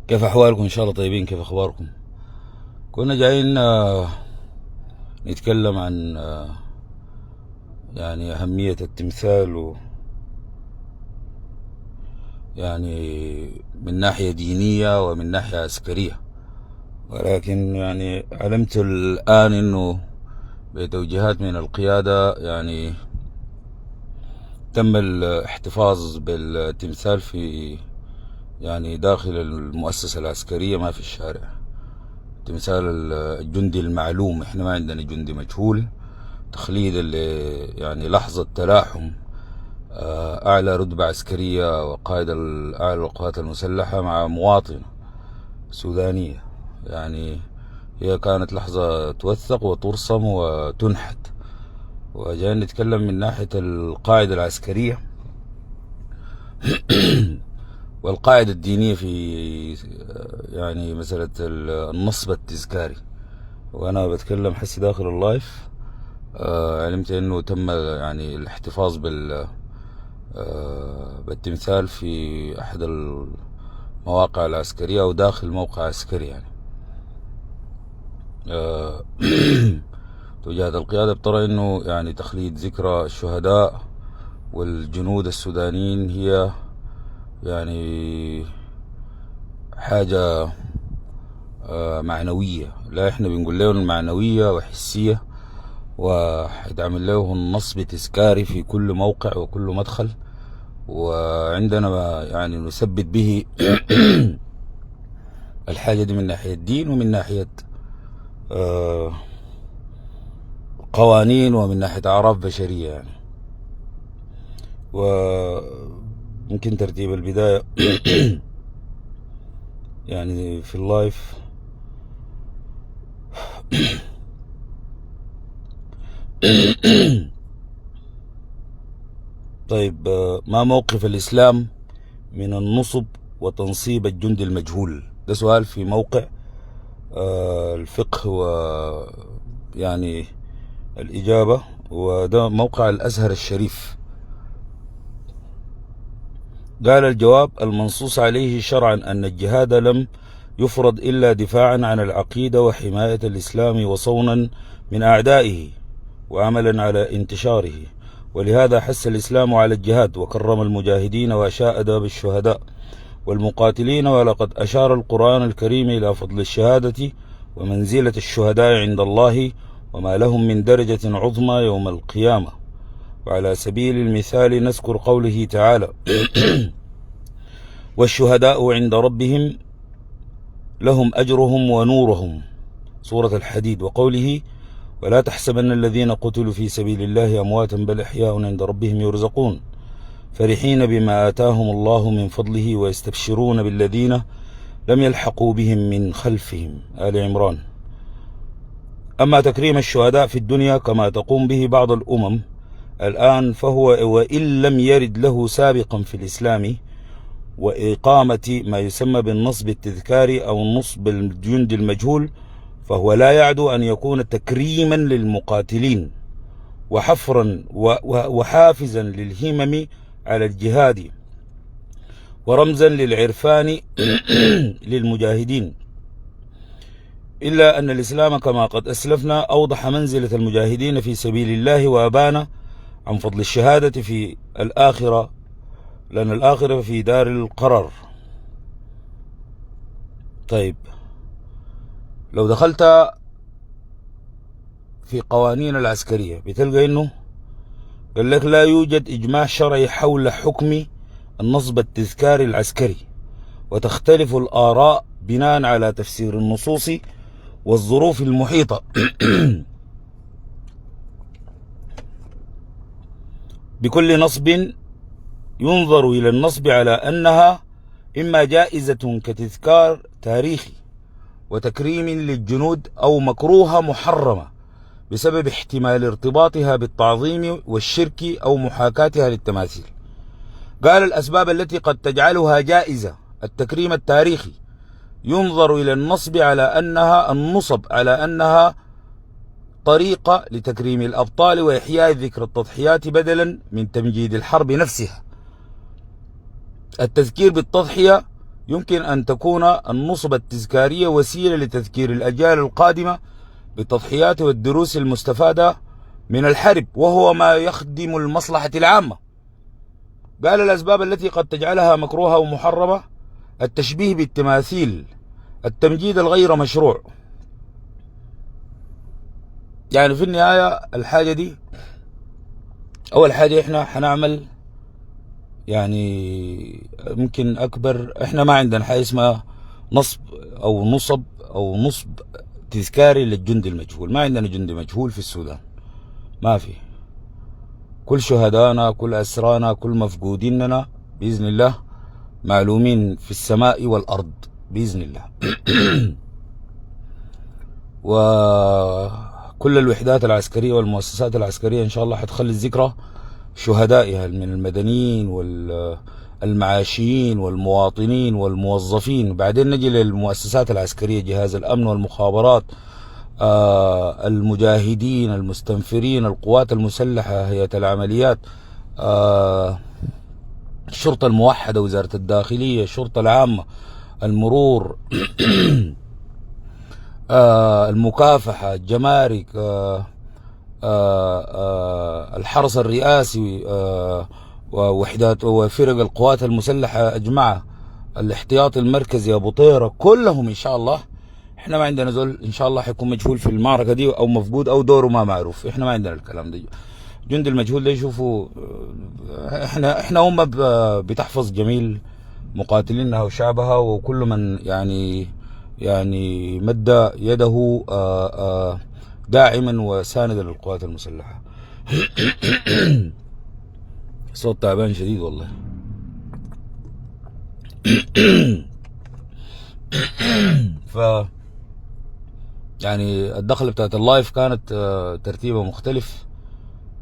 كيف أحوالكم؟ إن شاء الله طيبين. كيف أخباركم؟ كنا جايين نتكلم عن يعني أهمية التمثال يعني من ناحية دينية ومن ناحية عسكرية، ولكن يعني علمت الآن أنه بتوجيهات من القيادة يعني تم الاحتفاظ بالتمثال في يعني داخل المؤسسة العسكرية، ما في الشارع. تمثال الجندي المعلوم، احنا ما عندنا جندي مجهول، تخليدا يعني لحظة تلاحم أعلى رتبة عسكرية وقائد الأعلى للقوات المسلحة مع مواطنة سودانية. يعني هي كانت لحظة توثق وترسم وتنحت. وجاي نتكلم من ناحية القاعدة العسكرية والقاعدة الدينية في يعني مسألة النصب التذكاري. وأنا بتكلم حسي داخل اللايف علمت أنه تم يعني الاحتفاظ بالتمثال في أحد المواقع العسكرية أو داخل موقع عسكري. يعني توجهت القيادة بترى أنه يعني تخليد ذكرى الشهداء والجنود السودانيين هي يعني حاجة معنوية. لا، احنا بنقول لهم معنوية وحسية، وحيتعمل له النصب تذكاري في كل موقع وكل مدخل، وعندنا يعني نثبت به الحاجة دي من ناحية الدين ومن ناحية قوانين ومن ناحية أعراف بشرية. يعني وممكن ترتيب البداية يعني في اللايف. طيب، ما موقف الإسلام من النصب وتنصيب الجندي المجهول؟ ده سؤال في موقع الفقه ويعني الإجابة، وده موقع الأزهر الشريف. قال الجواب: المنصوص عليه شرعا أن الجهاد لم يفرض إلا دفاعا عن العقيدة وحماية الإسلام وصونا من أعدائه وعملا على انتشاره، ولهذا حث الإسلام على الجهاد وكرم المجاهدين وأشاء أداب الشهداء والمقاتلين. ولقد أشار القرآن الكريم إلى فضل الشهادة ومنزلة الشهداء عند الله وما لهم من درجة عظمى يوم القيامة. وعلى سبيل المثال نذكر قوله تعالى: والشهداء عند ربهم لهم أجرهم ونورهم، سورة الحديد. وقوله: ولا تحسبن الذين قتلوا في سبيل الله أمواتا بل أحياء عند ربهم يرزقون فرحين بما آتاهم الله من فضله ويستبشرون بالذين لم يلحقوا بهم من خلفهم، آل عمران. أما تكريم الشهداء في الدنيا كما تقوم به بعض الأمم الآن فهو وإن لم يرد له سابقا في الإسلام وإقامة ما يسمى بالنصب التذكاري أو النصب الجند المجهول، فهو لا يعدو أن يكون تكريما للمقاتلين وحفرا وحافزا للهمم على الجهاد ورمزا للعرفان للمجاهدين. إلا أن الإسلام كما قد أسلفنا أوضح منزلة المجاهدين في سبيل الله وأبان عن فضل الشهادة في الآخرة، لأن الآخرة في دار القرار. طيب، لو دخلت في قوانين العسكرية بتلقى إنه قال لك لا يوجد إجماع شرعي حول حكم النصب التذكاري العسكري، وتختلف الآراء بناء على تفسير النصوص والظروف المحيطة. بكل نصب ينظر إلى النصب على أنها إما جائزة كتذكار تاريخي وتكريم للجنود، أو مكروهة محرمة بسبب احتمال ارتباطها بالتعظيم والشرك أو محاكاتها للتماثيل. قال: الأسباب التي قد تجعلها جائزة التكريم التاريخي ينظر إلى النصب النصب على أنها طريقة لتكريم الأبطال وإحياء ذكر التضحيات بدلا من تمجيد الحرب نفسها. التذكير بالتضحية يمكن أن تكون النصب التذكارية وسيلة لتذكير الأجيال القادمة بالتضحيات والدروس المستفادة من الحرب، وهو ما يخدم المصلحة العامة. قال الأسباب التي قد تجعلها مكروهة ومحرمة: التشبيه بالتماثيل، التمجيد الغير مشروع. يعني في النهاية الحاجة دي، أول حاجة إحنا حنعمل يعني ممكن أكبر، إحنا ما عندنا حاجة اسمها نصب أو نصب تذكاري للجندي المجهول. ما عندنا جندي مجهول في السودان، ما في. كل شهدانا، كل أسرانا، كل مفقوديننا بإذن الله معلومين في السماء والأرض بإذن الله. وكل الوحدات العسكرية والمؤسسات العسكرية إن شاء الله حتخلي الذكرى شهدائها من المدنيين والمعاشيين والمواطنين والموظفين. بعدين نجي للمؤسسات العسكرية: جهاز الأمن والمخابرات، المجاهدين، المستنفرين، القوات المسلحة، هيئة العمليات، الشرطة الموحدة، وزارة الداخلية، الشرطة العامة، المرور، المكافحة، الجمارك، الحرس الرئاسي، ووحدات وفرق القوات المسلحة أجمعها، الاحتياطي المركزي، أبو طيرة، كلهم إن شاء الله. احنا ما عندنا زول ان شاء الله حيكون مجهول في المعركة دي او مفقود او دوره ما معروف. احنا ما عندنا الكلام ده. جند المجهول ده يشوفوا احنا أمة بتحفظ جميل مقاتلينها وشعبها، وكل من يعني مد يده داعما وساندا للقوات المسلحة. صوت تعبان شديد والله. ف يعني الدخلة بتاعت اللايف كانت ترتيبه مختلف،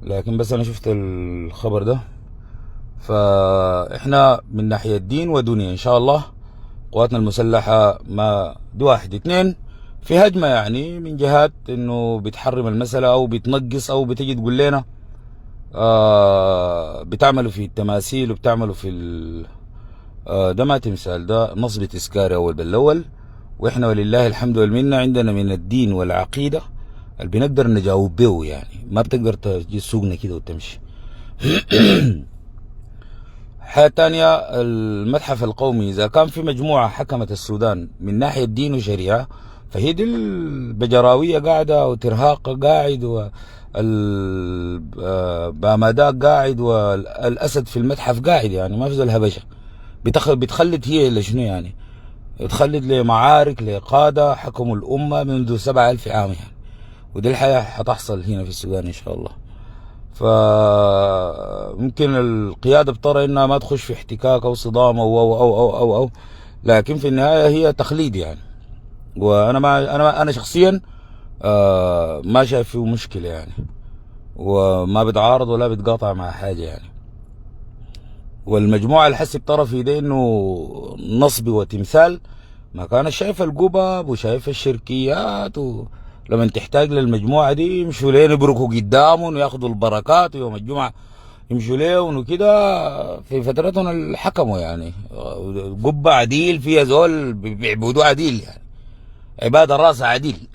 لكن بس انا شفت الخبر ده. فاحنا من ناحية دين ودنيا ان شاء الله قواتنا المسلحة ما دي واحد اتنين في هجمة يعني من جهات انه بتحرم المسألة او بتنقص او بتجي تقول لنا بتعملوا في التماثيل وبتعملوا في ده ما تمثال، ده نصب تذكاري اول بالاول. واحنا ولله الحمد والمنه عندنا من الدين والعقيده اللي بنقدر نجاوب به، يعني ما بتقدر تجي سوقنا كده وتمشي. حاجة تانية: المتحف القومي اذا كان في مجموعه حكمت السودان من ناحيه دين وشريعه، فهي دي البجراويه قاعده وترهاق قاعد والباماداك قاعد والاسد في المتحف قاعد، يعني ما في زي الهبشه. بتخلد هي اللي شنو يعني، تخلد لمعارك لقادة حكموا الأمة منذ 7000 عام يعني. ودي الحياة حتحصل هنا في السودان إن شاء الله. فممكن القيادة بترى إنها ما تخش في احتكاك أو صدام أو لكن في النهاية هي تخليد يعني. وأنا ما أنا شخصيا ما شايف فيه مشكلة يعني، وما بتعارض ولا بتقاطع مع حاجة يعني. والمجموعة اللي حسي بطرفي ده انه نصب وتمثال، ما كان شايف القبب وشايف الشركيات، ولما تحتاج للمجموعة دي يمشوا لين يبركوا قدامهم وياخذوا البركات، ويوم الجمعة يمشوا لين وكده. في فترتهم اللي حكموا يعني قبة عديل فيها زول بيعبدوا عديل، يعني عبادة راسها عديل.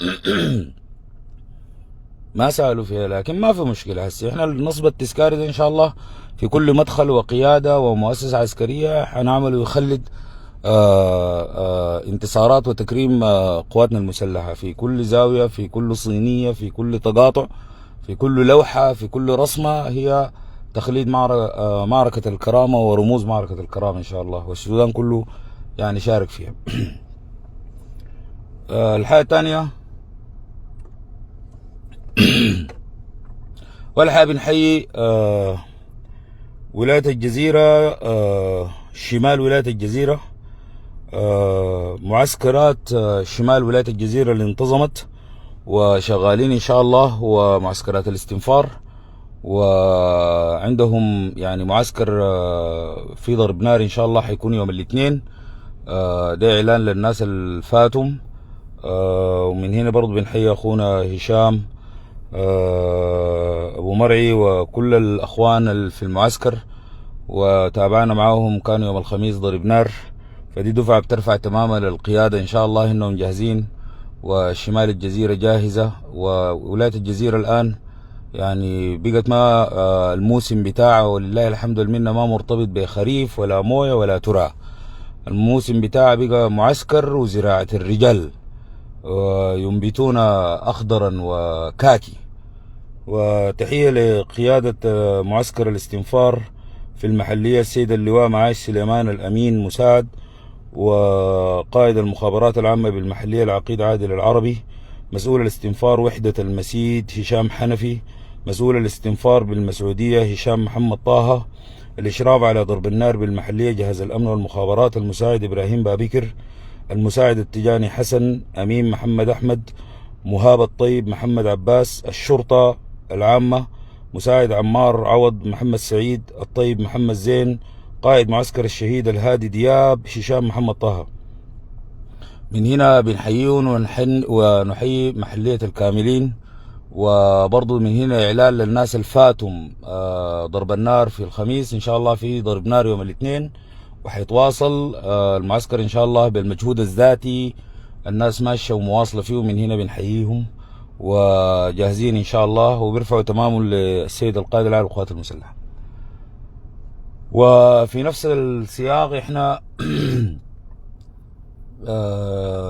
ما سألوا فيها، لكن ما في مشكلة. هسه احنا النصب التذكاري ده ان شاء الله في كل مدخل وقيادة ومؤسسة عسكرية حنعمل يخلد انتصارات وتكريم قواتنا المسلحة في كل زاوية، في كل صينية، في كل تقاطع، في كل لوحة، في كل رسمة، هي تخليد معركة الكرامة ورموز معركة الكرامة ان شاء الله، والسودان كله يعني شارك فيها. الحاجة الثانية والحقيقة بنحيي ولاية الجزيرة، شمال ولاية الجزيرة، معسكرات شمال ولاية الجزيرة اللي انتظمت وشغالين ان شاء الله، ومعسكرات الاستنفار. وعندهم يعني معسكر في ضرب نار ان شاء الله حيكون يوم الاثنين. ده اعلان للناس الفاتم. ومن هنا برضو بنحيي اخونا هشام ابو مرعي وكل الاخوان في المعسكر وتابعنا معاهم، كان يوم الخميس ضرب نار. فدي دفعة بترفع تماما للقيادة إن شاء الله إنهم جاهزين، وشمال الجزيرة جاهزة، وولاية الجزيرة الآن يعني بقت ما الموسم بتاعه ولله الحمد والمنة ما مرتبط بخريف ولا موية ولا ترع. الموسم بتاعه بقى معسكر وزراعة الرجال، ينبتون أخضرا وكاكي. وتحية لقيادة معسكر الاستنفار في المحلية السيد اللواء معاش سليمان الأمين مساعد، وقائد المخابرات العامة بالمحلية العقيد عادل العربي، مسؤول الاستنفار وحدة المسيد هشام حنفي، مسؤول الاستنفار بالمسعودية هشام محمد طه، الإشراف على ضرب النار بالمحلية جهاز الأمن والمخابرات المساعد إبراهيم بابكر، المساعد التجاني حسن، أمين محمد أحمد، مهاب الطيب محمد عباس، الشرطة العامة مساعد عمار عوض محمد سعيد، الطيب محمد زين، قائد معسكر الشهيد الهادي دياب هشام محمد طه. من هنا بنحييهم ونحيي محلية الكاملين. وبرضو من هنا إعلان للناس الفاتم ضرب النار في الخميس، إن شاء الله في ضرب نار يوم الاثنين، وحيتواصل المعسكر إن شاء الله بالمجهود الذاتي. الناس ماشية ومواصلة فيه، من هنا بنحييهم وجاهزين إن شاء الله، وبيرفعوا تمام للسيد القائد العام للقوات المسلحة. وفي نفس السياق احنا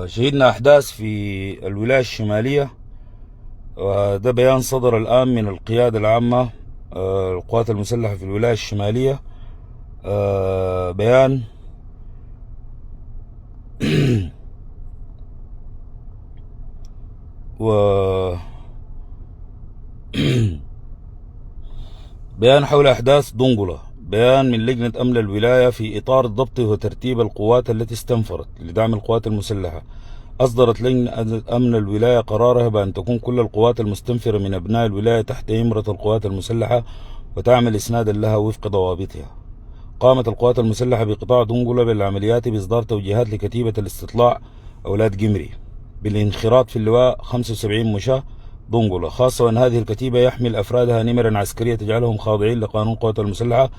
شهدنا أحداث في الولاية الشمالية، وده بيان صدر الآن من القيادة العامة القوات المسلحة في الولاية الشمالية. بيان بيان حول أحداث دنقلة. بيان من لجنة أمن الولاية في إطار ضبط وترتيب القوات التي استنفرت لدعم القوات المسلحة. أصدرت لجنة أمن الولاية قرارها بأن تكون كل القوات المستنفرة من أبناء الولاية تحت إمرة القوات المسلحة وتعمل إسنادا لها وفق ضوابطها. قامت القوات المسلحة بقطاع دنقلة بالعمليات بإصدار توجيهات لكتيبة الاستطلاع أولاد قمري بالانخراط في اللواء 75 مشاة دنقلة، خاصة وأن هذه الكتيبة يحمل أفرادها نمرا عسكرية تجعلهم خاضعين لقانون القوات المسلحة.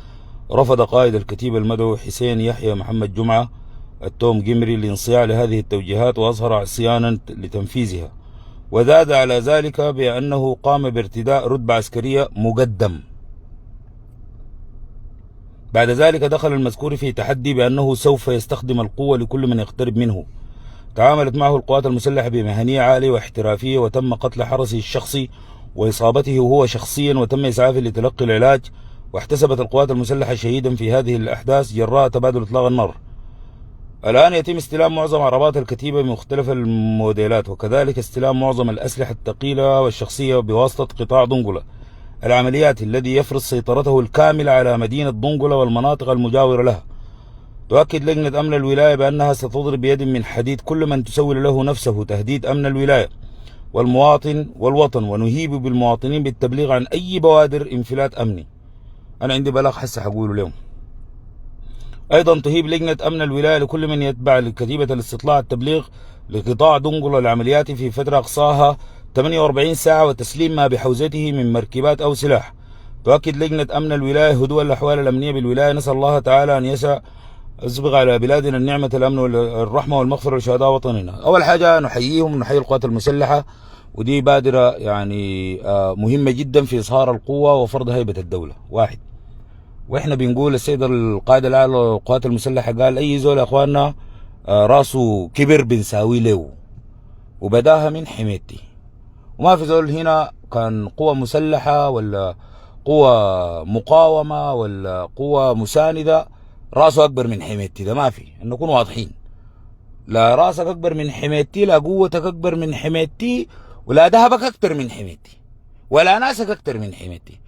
رفض قائد الكتيبة المدعو حسين يحيى محمد جمعة التوم قمري الانصياع لهذه التوجيهات، وأظهر عصيانا لتنفيذها، وزاد على ذلك بأنه قام بارتداء رتبة عسكرية مقدم. بعد ذلك دخل المذكور في تحدي بأنه سوف يستخدم القوة لكل من يقترب منه. تعاملت معه القوات المسلحة بمهنية عالية واحترافية، وتم قتل حرسه الشخصي وإصابته هو شخصيا، وتم إسعافه لتلقي العلاج. واحتسبت القوات المسلحة شهيدا في هذه الأحداث جراء تبادل إطلاق النار. الآن يتم استلام معظم عربات الكتيبة بمختلف الموديلات، وكذلك استلام معظم الأسلحة الثقيلة والشخصية بواسطة قطاع دنقلة العمليات الذي يفرض سيطرته الكاملة على مدينة دنقلة والمناطق المجاورة لها. تؤكد لجنة أمن الولاية بأنها ستضرب بيد من حديد كل من تسول له نفسه تهديد أمن الولاية والمواطن والوطن، ونهيب بالمواطنين بالتبليغ عن أي بوادر انفلات أمني. أنا عندي بلاغ حسه حقوله لهم. أيضا تهيب لجنة أمن الولاية لكل من يتبع لكتيبة الاستطلاع التبليغ لقطاع دنقلة العمليات في فترة أقصاها 48 ساعة، وتسليم ما بحوزته من مركبات أو سلاح. تؤكد لجنة أمن الولاية هدوء الأحوال الأمنية بالولاية. نسأل الله تعالى أن يسبغ على بلادنا النعمة الأمن والرحمة والمغفرة لشهداء وطننا. أول حاجة نحييهم ونحيي القوات المسلحة، ودي بادرة يعني مهمة جدا في إظهار القوة وفرض هيبة الدولة. واحد، واحنا بنقول السيد القائد الاعلى للقوات المسلحه قال اي زول يا اخواننا راسه كبر بنساوي له، وبداها من حميتي. وما في زول هنا كان قوة مسلحة ولا قوة مقاومة ولا قوة مساندة راسه اكبر من حميتي، ده ما في، نكون واضحين. لا راسك اكبر من حميتي، لا قوتك اكبر من حميتي، ولا ذهبك اكتر من حميتي، ولا ناسك اكتر من حميتي.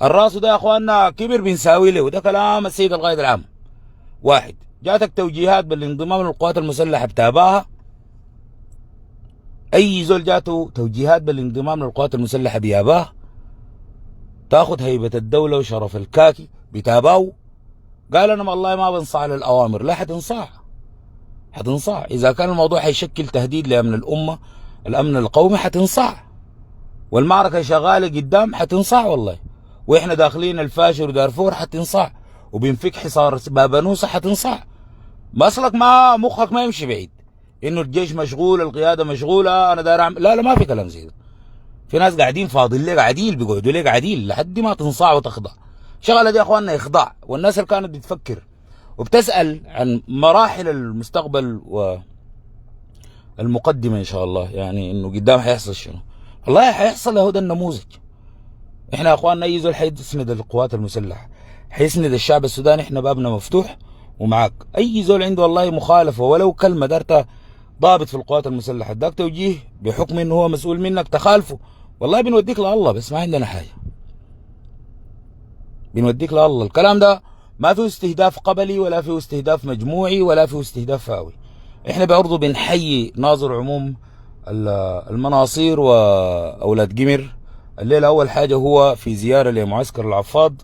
الراس ده يا اخواننا كبر بنساوي له، وده كلام السيد القائد العام. واحد، جاتك توجيهات بالانضمام للقوات المسلحة بتابعها. اي زول جاته توجيهات بالانضمام للقوات المسلحة بياباه، تاخد هيبة الدولة وشرف الكاكي بتابعه. قال انا والله ما بنصاع للاوامر، لا حتنصاع، حتنصاع. اذا كان الموضوع حيشكل تهديد لامن الامة الامن القومي حتنصاع، والمعركة شغالة قدام حتنصاع والله، واحنا داخلين الفاشر ودارفور حتنصاع، وبينفك حصار باب نوسة حتنصاع. ما اصلك ما مخك ما يمشي بعيد انه الجيش مشغول، القياده مشغوله، انا داير اعمل. لا لا، ما في كلام زي ده. في ناس قاعدين فاضل لك عديل، بيقعدوا لك عديل لحد ما تنصاع وتخضع. شغله دي يا اخواننا اخضاع. والناس اللي كانت بتفكر وبتسال عن مراحل المستقبل والمقدمه ان شاء الله، يعني انه قدام حيحصل شنو، والله حيحصل هو ده النموذج. احنا يا اخواننا اي زول حيسند القوات المسلحه، حيسند الشعب السوداني، احنا بابنا مفتوح ومعاك. اي زول عنده والله مخالفه ولو كلمه دارتها ضابط في القوات المسلحه اداك توجيه بحكم انه هو مسؤول منك تخالفه، والله بنوديك لله، بس ما عندنا حاجه، بنوديك لله. الكلام ده ما فيه استهداف قبلي ولا فيه استهداف مجموعي ولا فيه استهداف فئوي. احنا برضه بنحيي ناظر عموم المناصير واولاد قمر. الليله اول حاجه هو في زياره لمعسكر العفاض،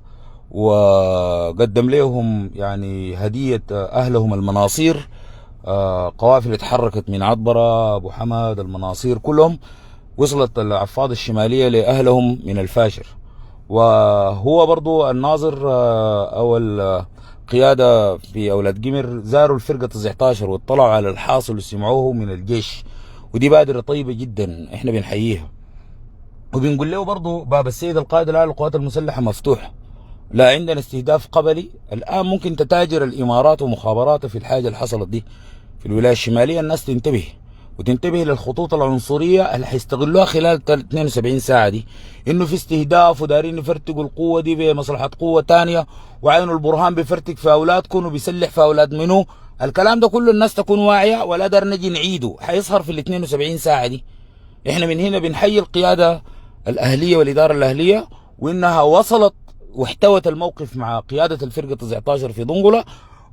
وقدم لهم يعني هديه اهلهم المناصير. قوافل اتحركت من عطبره، ابو حمد، المناصير، كلهم وصلت العفاض الشماليه لاهلهم من الفاشر. وهو برضو الناظر او القياده في اولاد قمر زاروا الفرقه 19 واطلعوا على الحاصل وسمعوه من الجيش، ودي بادره طيبه جدا احنا بنحييها. وبنقول له برضو باب السيد القائد العام للقوات المسلحه مفتوح، لا عندنا استهداف قبلي. الان ممكن تتاجر الامارات ومخابراتها في الحاجه اللي حصلت دي في الولايه الشماليه. الناس تنتبه وتنتبه للخطوط العنصريه اللي حيستغلوها خلال 72 ساعه دي، انه في استهداف ودارين يفرتقوا القوه دي بمصلحه قوه ثانيه، وعينوا البرهان بيفرتق في اولادكم وبيسلح في اولاد منو. الكلام ده كله الناس تكون واعيه، ولا دار نجي نعيده، حيظهر في ال 72 ساعه دي. احنا من هنا بنحيي القياده الاهليه والاداره الاهليه، وانها وصلت واحتوت الموقف مع قياده الفرقه 19 في دنقله.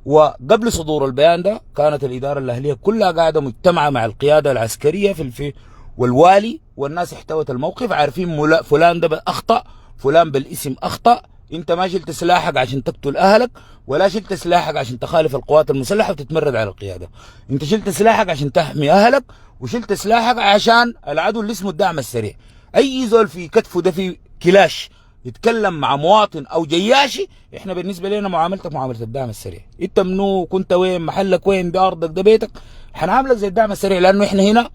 وقبل صدور البيان ده كانت الاداره الاهليه كلها قاعده مجتمعه مع القياده العسكريه في والوالي، والناس احتوت الموقف، عارفين فلان ده اخطا، فلان بالاسم اخطا. انت ما شلت سلاحك عشان تقتل اهلك، ولا شلت سلاحك عشان تخالف القوات المسلحه وتتمرد على القياده. انت شلت سلاحك عشان تحمي اهلك، وشلت سلاحك عشان العدو اللي اسمه الدعم السريع. اي زول في كتفه ده في كلاش يتكلم مع مواطن او جياشي، احنا بالنسبه لنا معاملتك معامله الدعم السريع. انت منو، كنت وين، محلك وين، بارضك، ده بيتك، حنعاملك زي الدعم السريع. لانه احنا هنا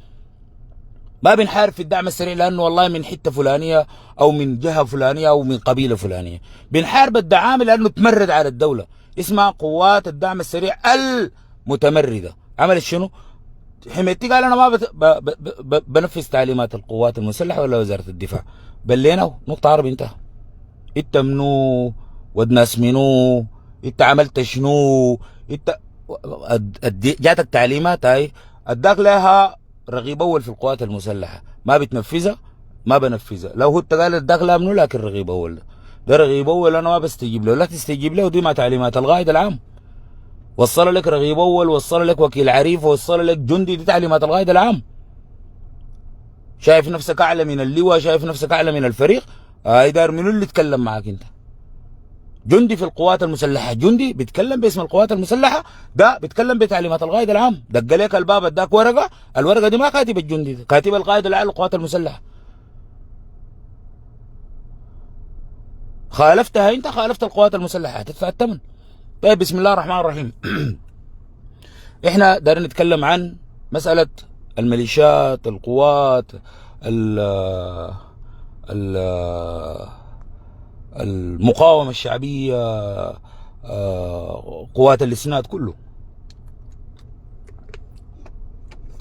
ما بنحارب في الدعم السريع لانه والله من حته فلانيه او من جهه فلانيه او من قبيله فلانيه، بنحارب الدعامه لانه تمرد على الدوله. اسمها قوات الدعم السريع المتمرده. عملت شنو؟ حميتي قال انا ما بنفذ تعليمات القوات المسلحه ولا وزاره الدفاع. بلينا نقطه عربي انتهى. انت منو، ودناس منو، انت عملت شنو، انت جاتك تعليمات هاي اداك لها رغيب اول في القوات المسلحه، ما بتنفذها، ما بنفذها. لو هو انت قال اداك لها منو، لكن رغيب اول ده رغيب اول انا ما بستجيب له. لا تستجيب له، ودي مع تعليمات القائد العام. وصل لك رغيب اول، وصل لك وكيل عريف، وصل لك جندي، دي تعليمات القائد العام. شايف نفسك اعلى من اللواء، شايف نفسك اعلى من الفريق، دار منو اللي يتكلم معك انت؟ جندي في القوات المسلحه، جندي بيتكلم باسم القوات المسلحه، ده بيتكلم بتعليمات القائد العام. دق لك الباب اداك ورقه، الورقه دي ما كاتب الجندي ده، كاتب القائد العام للقوات المسلحه. خالفتها انت، خالفت القوات المسلحه، هتدفع الثمن. طيب بسم الله الرحمن الرحيم. احنا دارين نتكلم عن مساله الميليشيات، القوات، المقاومة الشعبية، قوات الإسناد، كله.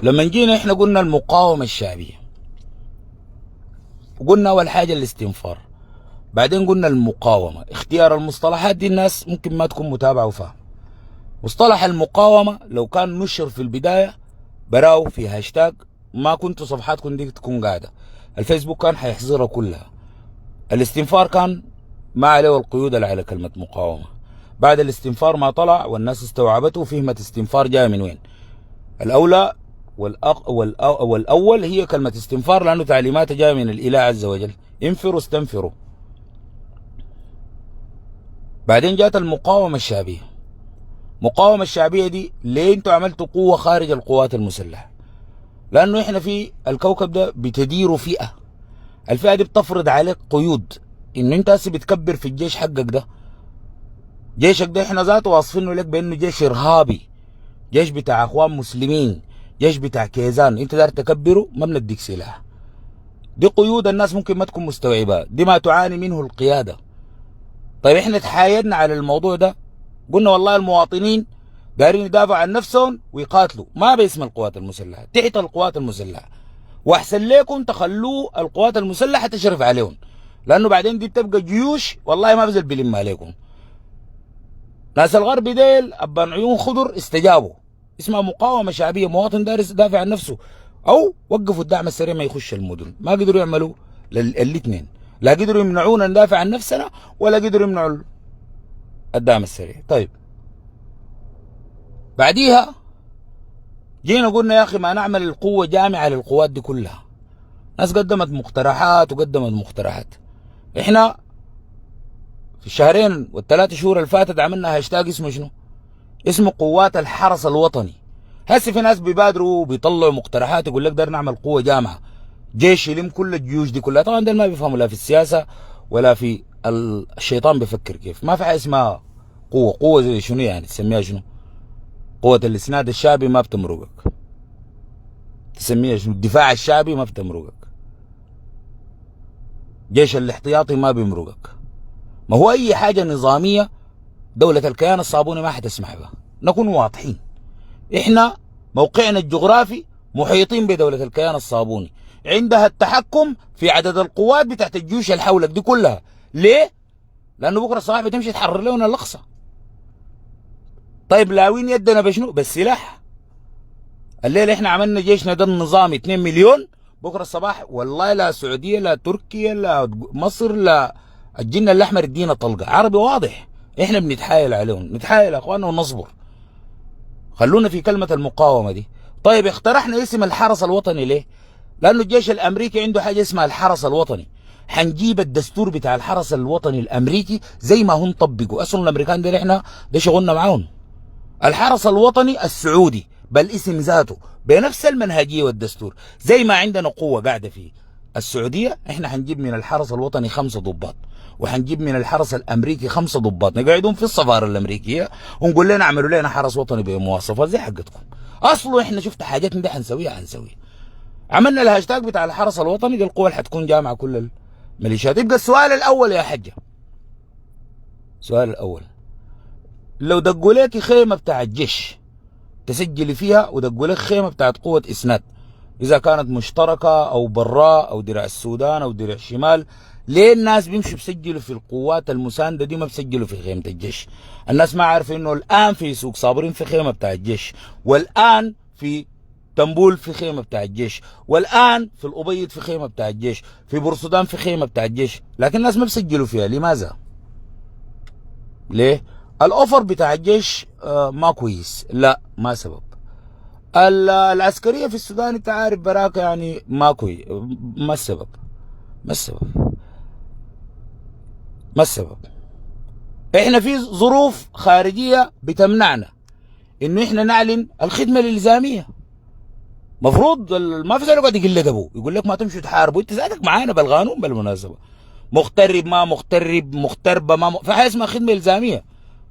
لما جينا احنا قلنا المقاومة الشعبية، وقلنا أول حاجة الاستنفار، بعدين قلنا المقاومة. اختيار المصطلحات دي الناس ممكن ما تكون متابعة وفاهم. مصطلح المقاومة لو كان نشر في البداية براو في هاشتاج، ما كنتوا صفحاتكم دي تكون قاعدة، الفيسبوك كان حيحظرها كلها. الاستنفار كان ما عليه القيود اللي على كلمة مقاومة. بعد الاستنفار ما طلع والناس استوعبته وفهمت استنفار جاي من وين. الأولى والأول هي كلمة استنفار، لأنه تعليماتها جاية من الإله عز وجل، انفروا استنفروا. بعدين جات المقاومة الشعبية. المقاومة الشعبية دي ليه انتوا عملتوا قوة خارج القوات المسلحة؟ لأنه احنا في الكوكب ده بتديروا فئة، الفئة دي بتفرض عليك قيود، انه انت هسه بتكبر في الجيش حقك ده، جيشك ده احنا ذاته واصفينه لك بانه جيش ارهابي، جيش بتاع اخوان مسلمين، جيش بتاع كيزان، انت دار تكبره ما بنديك سلاح. دي قيود الناس ممكن ما تكون مستوعبة، دي ما تعاني منه القيادة. طيب احنا تحايدنا على الموضوع ده، قلنا والله المواطنين دارين يدافعوا عن نفسهم ويقاتلوا ما باسم القوات المسلحة، تحت القوات المسلحة، واحسن لكم تخلوا القوات المسلحة تشرف عليهم، لانه بعدين دي بتبقى جيوش والله ما بزل بلم عليكم. ناس الغرب ديل ابان عيون خضر استجابوا، اسمها مقاومة شعبية، مواطن دارس يدافع عن نفسه، او وقفوا الدعم السريع ما يخش المدن، ما قدروا يعملوا الاثنين، لا قدروا يمنعونا ندافع عن نفسنا ولا قدروا يمنعوا الدعم السريع. طيب بعديها جينا قلنا يا اخي ما نعمل القوة جامعة للقوات دي كلها. ناس قدمت مقترحات وقدمت مقترحات، احنا في الشهرين والثلاث شهور اللي فاتت عملنا هاشتاج اسمه شنو؟ اسمه قوات الحرس الوطني. هسه في ناس بيبادروا بيطلعوا مقترحات يقول لك دار نعمل قوة جامعة، جيش يلم كل الجيوش دي كلها. طبعا ده ما بيفهموا لا في السياسة ولا في الشيطان بيفكر كيف. ما في حاجة اسمها قوة زي شنو يعني تسميها شنو؟ قوة الاسناد الشعبي ما بتمرقك، تسميها شنو؟ الدفاع الشعبي ما بتمرقك، جيش الاحتياطي ما بيمرقك. ما هو اي حاجة نظامية دولة الكيان الصابوني ما حتسمح بها. نكون واضحين، احنا موقعنا الجغرافي محيطين بدولة الكيان الصابوني، عندها التحكم في عدد القوات بتاعت الجيوش اللي حولك دي كلها. ليه؟ لانه بكره الصباح بتمشي تحرر لنا الاقصى. طيب لاوين يدنا بشنو؟ بالسلاح. الليله احنا عملنا جيشنا ده النظامي 2 مليون، بكره الصباح والله لا سعوديه لا تركيا لا مصر لا الجن الاحمر يدينا طلقه. عربي واضح، احنا بنتحايل عليهم، نتحايل يا اخوانا ونصبر، خلونا في كلمه المقاومه دي. طيب اقترحنا اسم الحرس الوطني ليه؟ لانه الجيش الامريكي عنده حاجه اسمها الحرس الوطني. حنجيب الدستور بتاع الحرس الوطني الامريكي زي ما هم طبقوا. اصلا الامريكان دول احنا ده شغلنا معاهم. الحرس الوطني السعودي بالاسم ذاته بنفس المنهجيه والدستور، زي ما عندنا قوه قاعده في السعوديه، احنا حنجيب من الحرس الوطني 5 ضباط، وحنجيب من الحرس الامريكي 5 ضباط نقعدهم في السفاره الامريكيه ونقول لنا اعملوا لنا حرس وطني بمواصفات زي حقتكم. اصله احنا شفت حاجاتنا دي حنسويها. عملنا الهاشتاج بتاع الحرس الوطني، دي القوة اللي حتكون جامعة كل الميليشيات. يبقى السؤال الأول يا حجة، السؤال الأول، لو دقوا لك خيمة بتاع الجيش تسجلي فيها ودقوا لك خيمة بتاعت قوة إسناد، إذا كانت مشتركة أو براء أو درع السودان أو درع الشمال، ليه الناس بيمشوا بيسجلوا في القوات المساندة دي ما بيسجلوا في خيمة الجيش؟ الناس ما عارفة إنه الآن في سوق صابرين في خيمة بتاع الجيش، والآن في تنبول في خيمة بتاع الجيش، والآن في الأبيض في خيمة بتاع الجيش، في بورسودان في خيمة بتاع الجيش، لكن الناس ما بيسجلوا فيها. لماذا؟ ليه؟ الأوفر بتاع الجيش ما كويس؟ لا، ما سبب. العسكرية في السودان انت عارف براك يعني ما كويس. ما السبب؟ ما السبب؟ ما السبب؟ احنا في ظروف خارجية بتمنعنا انه احنا نعلن الخدمة الإلزامية. مفروض ما في زول يقعد يقول لك ابوه يقول لك ما تمشوا تحاربوا، انت ذاتك معانا بالقانون بالمناسبه. مغترب ما مغترب، مغتربه ما في حاجه اسمها خدمه الزاميه،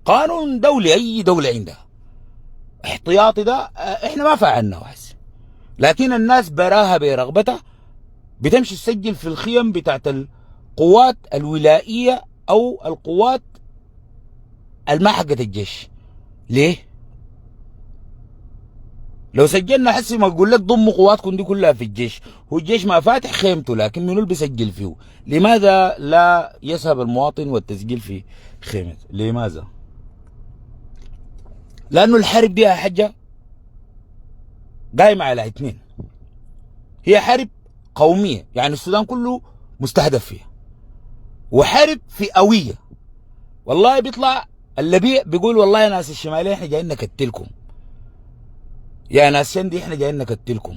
قانون دولي اي دوله عندها. احتياطي ده احنا ما فعلناه هسه، لكن الناس براها برغبتها بتمشي تسجل في الخيم بتاعت القوات الولائيه او القوات الما حقت الجيش. ليه؟ لو سجلنا حسي ما اقول لك ضموا قواتكم دي كلها في الجيش، هو الجيش ما فاتح خيمته لكن منو اللي بيسجل فيه؟ لماذا لا يذهب المواطن والتسجيل في خيمته؟ لماذا؟ لانه الحرب دي يا حاجه قايمه على 2، هي حرب قوميه يعني السودان كله مستهدف فيها، وحرب فئويه. والله بيطلع اللبيع بيقول والله يا ناس الشماليه احنا جايين نكتلكم، يا ناس شندي احنا جايين نكتلكم،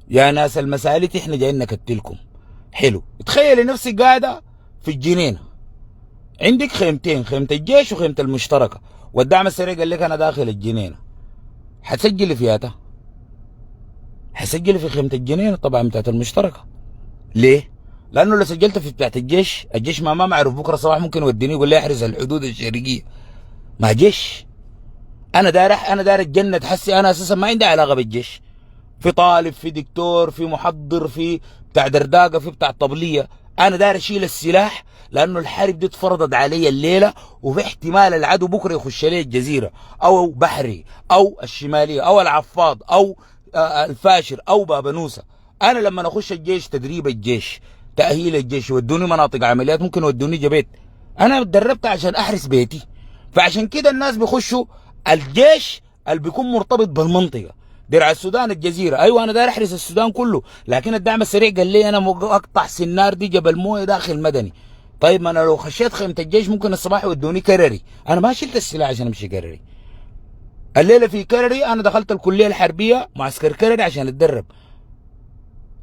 يا ناس المسالتي احنا جايين نكتلكم. حلو، تخيلي نفسك قاعده في الجنينه، عندك خيمتين، خيمه الجيش وخيمه المشتركه، والدعم السريع قال لك انا داخل الجنينه، حتسجلي فيها؟ حسجلي في خيمه الجنينه طبعا بتاعت المشتركه. ليه؟ لانه لو سجلت في بتاعت الجيش، الجيش ما معروف بكره الصباح ممكن يوديني يقول لي احرس الحدود الشرقيه. ما جيش. انا داير اتجند. حسي انا اساسا ما عندي علاقه بالجيش. في طالب، في دكتور، في محضر، في بتاع درداقه، في بتاع طبليه. انا داير اشيل السلاح لانه الحرب دي اتفرضت علي الليله، وفي احتمال العدو بكره يخش لي الجزيره او بحري او الشماليه او العفاض او الفاشر او بابنوسه. انا لما اخش الجيش، تدريب الجيش، تاهيل الجيش، يودوني مناطق عمليات، ممكن يودوني جبيت. انا اتدربت عشان احرس بيتي. فعشان كده الناس بيخشوا الجيش اللي بيكون مرتبط بالمنطقه. درع السودان الجزيره، ايوه انا داير احرس السودان كله، لكن الدعم السريع قال لي انا اقطع سنار دي جبل مويه داخل مدني. طيب ما انا لو خشيت خيمه الجيش ممكن الصباح يودوني كرري. انا ما شلت السلاح عشان امشي كرري. الليله في كرري انا دخلت الكليه الحربيه معسكر كرري عشان اتدرب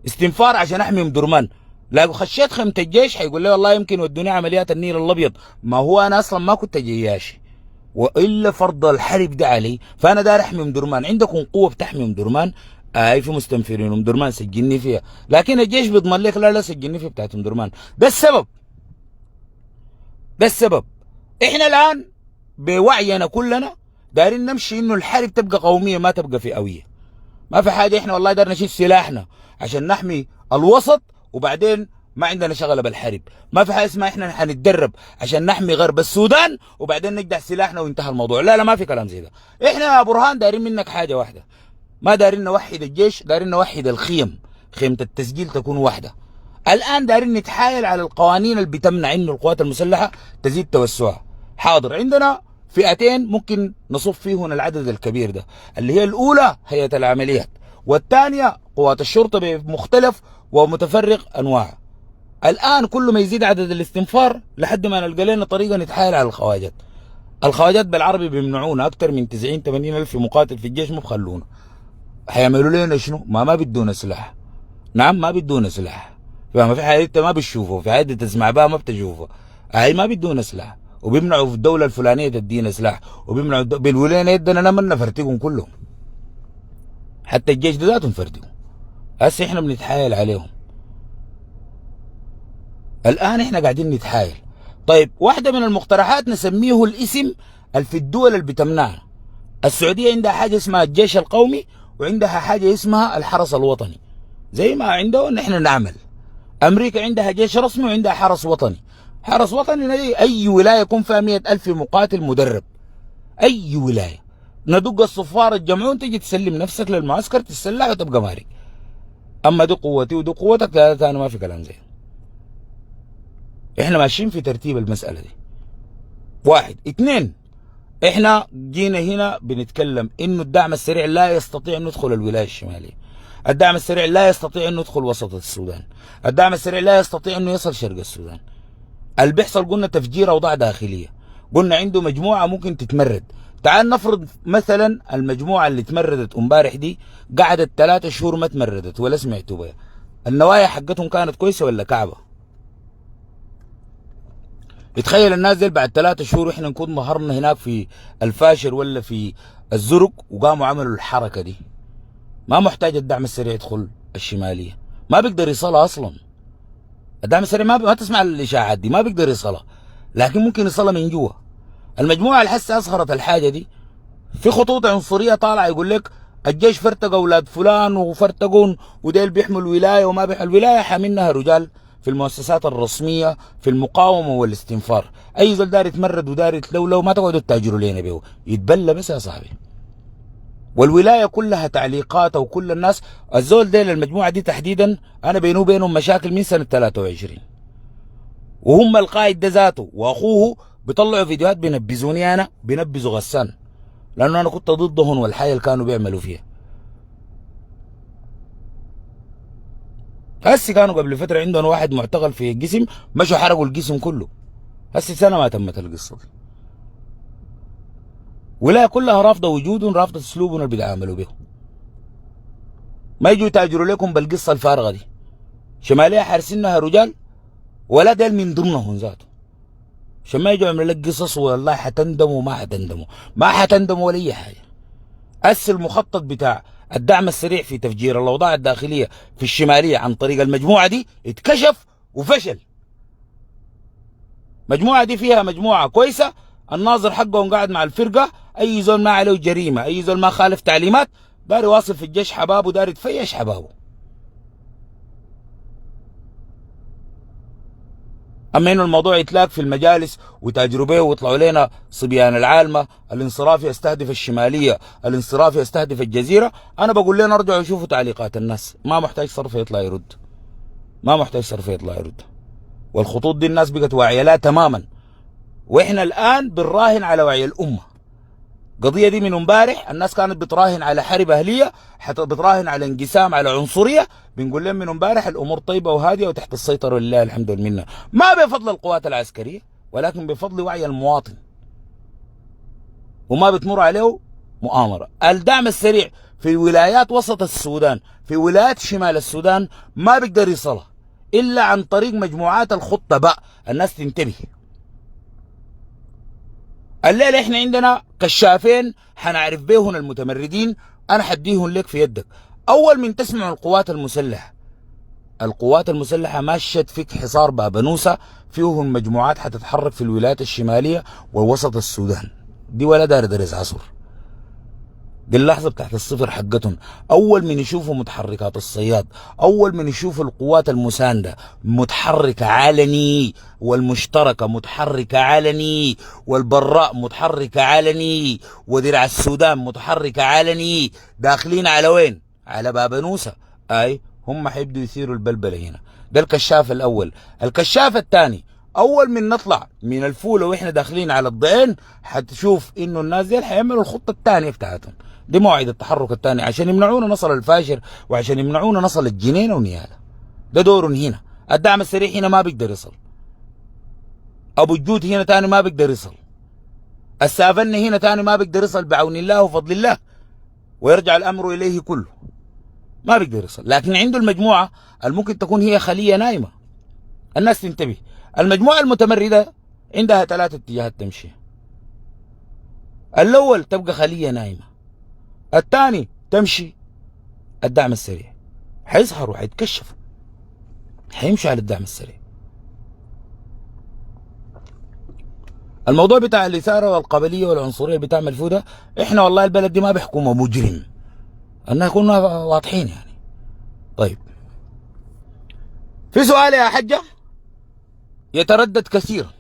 استنفار عشان احمي ام درمان. لو خشيت خيمه الجيش حيقول لي والله يمكن يودوني عمليات النيل الابيض. ما هو انا اصلا ما كنت جياشي، والا فرض الحرب ده علي. فانا داير احمي ام درمان. عندكم قوه بتحمي ام درمان؟ في مستنفرين ام درمان سجلني فيها، لكن الجيش بيضمن لك لا سجلني في بتاعت ام درمان. ده السبب. ده السبب. احنا الان بوعينا كلنا دايرين نمشي انه الحرب تبقى قوميه ما تبقى فئويه. ما في حاجه احنا والله داير نشيل سلاحنا عشان نحمي الوسط وبعدين ما عندنا شغله بالحرب. ما في حاجه اسمها احنا حنتدرب عشان نحمي غرب السودان وبعدين نجدع سلاحنا وانتهى الموضوع. لا ما في كلام زي ده. احنا يا برهان دايرين منك حاجه واحده، ما دايرين نوحد الجيش، دايرين نوحد الخيم. خيمه التسجيل تكون واحده. الان دايرين نتحايل على القوانين اللي بتمنع انه القوات المسلحه تزيد توسعها. حاضر، عندنا فئتين ممكن نصف فيهن العدد الكبير ده، اللي هي الاولى هيئه العمليات، والثانيه قوات الشرطه بمختلف ومتفرق انواعها. الان كل ما يزيد عدد الاستنفار لحد ما نلقى لنا طريقه نتحايل على الخواجات. الخواجات بالعربي بيمنعونا. اكثر من 90-80 الف مقاتل في الجيش ما بخلونا. حيعملوا لنا شنو؟ ما بيدونا سلاح. نعم ما بيدونا سلاح. فما في حاجه انت ما بتشوفه، في حاجه تسمع بها ما بتشوفها. هاي ما بيدونا سلاح، وبيمنعوا في الدوله الفلانيه تدينا سلاح، وبيمنعوا بالولايه يدنا لما نفرتقهم كلهم. حتى الجيش ده ذاته نفرتقهم. هسه احنا بنتحايل عليهم. الان احنا قاعدين نتحايل. طيب واحده من المقترحات نسميه الاسم اللي في الدول اللي بتمنعنا. السعوديه عندها حاجه اسمها الجيش القومي، وعندها حاجه اسمها الحرس الوطني. زي ما عنده نحن نعمل. امريكا عندها جيش رسمي وعندها حرس وطني. حرس وطني اي ولايه يكون فيها 100,000 مقاتل مدرب. اي ولايه ندق الصفاره الجمعون تجي تسلم نفسك للمعسكر تتسلح وتبقى مارك. اما دي قوتي ودي قوتك لا انا ما في كلام زي. احنا ماشيين في ترتيب المساله دي. واحد. اثنين، احنا جينا هنا بنتكلم انه الدعم السريع لا يستطيع انه يدخل الولايه الشماليه. الدعم السريع لا يستطيع انه يدخل وسط السودان. الدعم السريع لا يستطيع انه يصل شرق السودان. اللي بيحصل قلنا تفجير اوضاع داخليه. قلنا عنده مجموعه ممكن تتمرد. تعال نفرض مثلا المجموعه اللي تمردت امبارح دي قعدت 3 شهور ما تمردت ولا سمعتوا بها. النوايا حقتهم كانت كويسه ولا كعبه؟ يتخيل الناس دي بعد 3 شهور احنا نكون ظهرنا هناك في الفاشر ولا في الزرق وقاموا عملوا الحركه دي. ما محتاج الدعم السريع يدخل الشماليه، ما بيقدر يصلها اصلا. الدعم السريع ما تسمع الاشاعات دي، ما بيقدر يصلها، لكن ممكن يصلها من جوا. المجموعه اللي حسه اصغرت الحاجه دي في خطوط عنصريه طالعه يقول لك الجيش فرتق اولاد فلان وفرتقون وديل بيحموا الولايه وما بيحموا الولايه. حاملنها رجال في المؤسسات الرسميه في المقاومه والاستنفار. اي زول دار يتمرد ودار يتلولو ما تقعدوا تتاجروا لينا بيه، يتبلى بس يا صاحبي. والولايه كلها تعليقات وكل الناس. الزول ديل المجموعه دي تحديدا انا بينه وبينهم مشاكل من سنه 23، وهم القائد ده ذاته واخوه بيطلعوا فيديوهات بينبذوني انا، بينبذوا غسان لانه انا كنت ضدهم والحياه اللي كانوا بيعملوا فيها. هسه كانوا قبل فتره عندهم واحد معتقل في القسم، مشوا حرقوا القسم كله. هسه سنه ما تمت القصه دي. ولايه كلها رافضه وجودهم، رافضه اسلوبهم اللي بيتعاملوا به. ما يجوا يتاجروا لكم بالقصه الفارغه دي. شماليه حارسينها رجال ولا ديل من ضمنهم ذاته، عشان ما يجوا يعملوا لك قصص والله حتندموا ما حتندموا، ما حتندموا ولا اي حاجه. المخطط بتاع الدعم السريع في تفجير الاوضاع الداخليه في الشماليه عن طريق المجموعه دي اتكشف وفشل. مجموعة دي فيها مجموعة كويسة، الناظر حقهم قاعد مع الفرقة، أي زول ما عليه جريمة، أي زول ما خالف تعليمات، دار يواصل في الجيش حبابه، دار يتفيش حبابه. أما إنه الموضوع يتلاق في المجالس وتجربه ويطلعوا لنا صبيان العالمة، الانصراف يستهدف الشمالية، الانصراف يستهدف الجزيرة، أنا بقول لنا ارجعوا شوفوا تعليقات الناس، ما محتاج صرف يطلع يرد، ما محتاج صرف يطلع يرد. والخطوط دي الناس بقت واعية لها تماما، واحنا الآن بنراهن على وعي الأمة. قضية دي من امبارح الناس كانت بتراهن على حرب أهلية، حتى بتراهن على انقسام، على عنصرية، بنقول لهم من امبارح الأمور طيبة وهادية وتحت السيطرة ولله الحمد والمنة، ما بفضل القوات العسكرية ولكن بفضل وعي المواطن، وما بتمر عليه مؤامرة. الدعم السريع في ولايات وسط السودان، في ولايات شمال السودان ما بيقدر يصلها إلا عن طريق مجموعات الخطة بقى. الناس تنتبه، الليلة احنا عندنا كشافين حنعرف بيهن المتمردين، انا حديهن لك في يدك. اول من تسمع القوات المسلحة، القوات المسلحة ماشية فيك حصار بابنوسة، فيهن مجموعات حتتحرك في الولايات الشمالية ووسط السودان، دي ولا دار درس عصر، دي اللحظة بتاعت الصفر حقتهم. أول من يشوفوا متحركات الصياد، أول من يشوفوا القوات المساندة متحركة علني، والمشتركة متحركة علني، والبراء متحركة علني، ودرع السودان متحركة علني، داخلين على وين؟ على بابنوسة. أي هم حيبدوا يثيروا البلبلة هنا. ده الكشاف الأول. الكشاف الثاني، اول من نطلع من الفوله واحنا داخلين على الضعين حتشوف انه الناس دي حيعملوا الخطه الثانيه بتاعتهم، دي موعد التحرك الثاني عشان يمنعونا نصل الفاشر وعشان يمنعونا نصل الجنينه ونياله. ده دورهم هنا. الدعم السريع هنا ما بيقدر يصل، ابو الجود هنا ثاني ما بيقدر يصل، السافن هنا ثاني ما بيقدر يصل بعون الله وفضل الله، ويرجع الامر اليه كله، ما بيقدر يصل. لكن عنده المجموعه الممكن تكون هي خليه نايمه. الناس تنتبه، المجموعة المتمردة عندها 3 اتجاهات تمشي. الأول تبقى خلية نايمة، الثاني تمشي الدعم السريع، حيظهروا حيتكشفوا، حيمشوا على الدعم السريع. الموضوع بتاع الإثارة والقبلية والعنصرية بتعمل فيه ده، احنا والله البلد دي ما بيحكمها مجرم، أننا كنا واضحين يعني. طيب، في سؤال يا حجة يتردد كثيرا،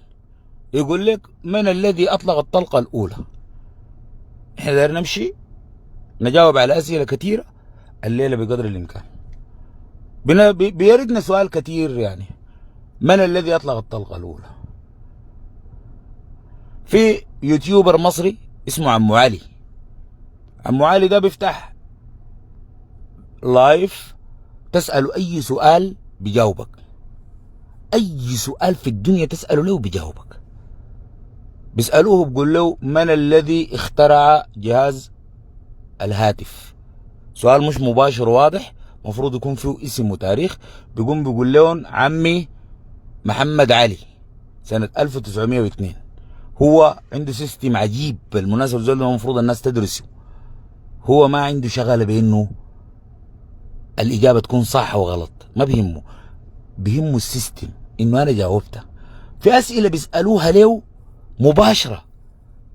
يقول لك من الذي أطلق الطلقة الأولى؟ احنا دايرين نمشي نجاوب على أسئلة كثيرة الليلة بقدر الإمكان. بيردنا سؤال كثير يعني، من الذي أطلق الطلقة الأولى؟ في يوتيوبر مصري اسمه عمو علي، عمو علي ده بيفتح لايف، تسأله أي سؤال بيجاوبك، أي سؤال في الدنيا تسأله له بيجاوبك. بيسألوه بيقول له من الذي اخترع جهاز الهاتف؟ سؤال مش مباشر واضح، مفروض يكون فيه اسم وتاريخ. بيقول لهم عمي محمد علي سنة 1902. هو عنده سيستم عجيب بالمناسبة، زول المفروض الناس تدرسه. هو ما عنده شغلة بأنه الإجابة تكون صح وغلط، ما بيهمه السيستم، إنه أنا جاوبتها. في أسئلة بيسألوها له مباشرة،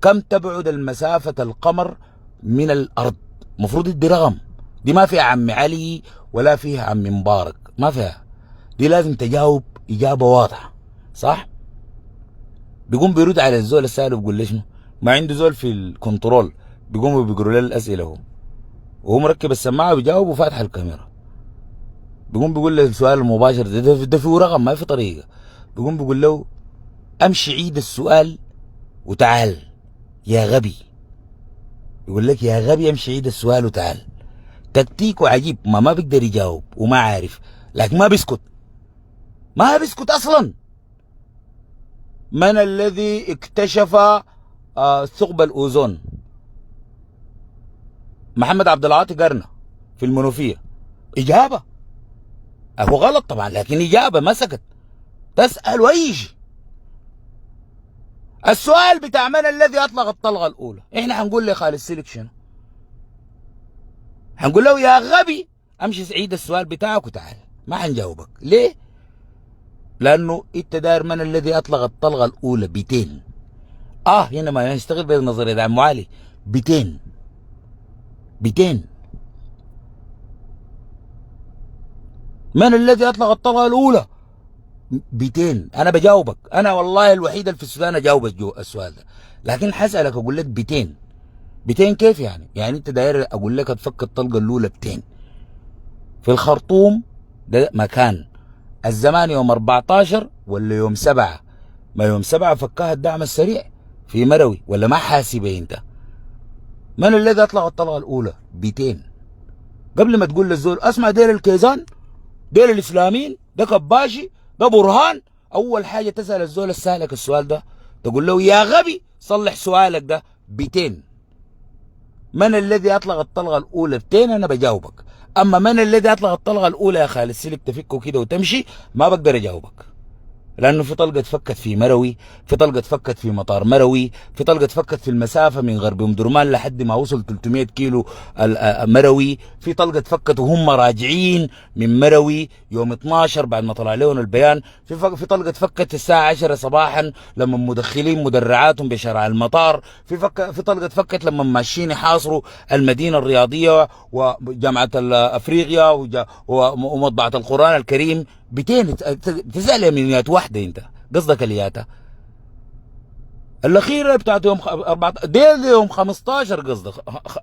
كم تبعد المسافة القمر من الأرض؟ مفروض يدي رقم، دي ما فيها عم علي ولا فيها عم مبارك، ما فيها، دي لازم تجاوب إجابة واضحة صح؟ بيقوم بيرد على الزول السائل وبيقول ليش ما عنده زول في الكنترول بيقوموا بيقروا له الأسئلة هو، وهو مركب السماعة وبيجاوب وفاتح الكاميرا. بيقوم بيقول له السؤال المباشر ده فيه رقم ما في طريقة. بيقوم بيقول له امشي عيد السؤال وتعال يا غبي. يقول لك يا غبي امشي عيد السؤال وتعال. تكتيكه عجيب، ما بيقدر يجاوب وما عارف، لكن ما بيسكت، ما بيسكت اصلا. من الذي اكتشف ثقب الاوزون؟ محمد عبد العاطي قرنة في المنوفية. اجابة، هو غلط طبعا لكن اجابة، ما سكت. تسأل اي شيء. السؤال بتاع من الذي اطلق الطلقة الاولى، احنا حنقول لخالد سلك شنو؟ حنقول له يا غبي امشي عيد السؤال بتاعك وتعال، ما حنجاوبك. ليه؟ لانه انت داير من الذي اطلق الطلقه الاولى بيتين. هنا ما يشتغل بالنظريه ده عم علي. بيتين من الذي اطلق الطلقه الاولى؟ بيتين. انا بجاوبك، انا والله الوحيد اللي في السودان اجاوب السؤال ده، لكن حسألك اقول لك بيتين. بيتين كيف يعني؟ يعني انت داير اقول لك تفك الطلقه الاولى بتين في الخرطوم ده مكان الزمان يوم 14 ولا يوم 7؟ ما يوم 7 فكها الدعم السريع في مروي، ولا ما حاسبه انت؟ من الذي اطلق الطلقه الاولى؟ بيتين. قبل ما تقول للزول اسمع ديل الكيزان، ديل الاسلاميين، ده كباشي، ده برهان، اول حاجه تسال الزول السالك السؤال ده تقول له يا غبي صلح سؤالك ده بيتين. من الذي اطلق الطلقه الاولى بتين؟ انا بجاوبك. اما من الذي اطلق الطلقه الاولى يا خالد سلك تفكه كده وتمشي، ما بقدر اجاوبك، لانه في طلقه فكت في مروي، في طلقه فكت في مطار مروي، في طلقه فكت في المسافه من غرب ام درمان لحد ما وصل 300 كيلو مروي، في طلقه فكت وهم راجعين من مروي يوم 12 بعد ما طلع لهم البيان، في طلقه فكت الساعه 10 صباحا لما مدخلين مدرعاتهم بشارع المطار، في طلقه فكت لما ماشيين يحاصروا المدينه الرياضيه وجامعه افريقيا ومطبعه القران الكريم. بتين تسأل يمينيات واحدة، انت قصدك الياتا الأخيرة بتاعت يوم 14 دي يوم 15 قصدك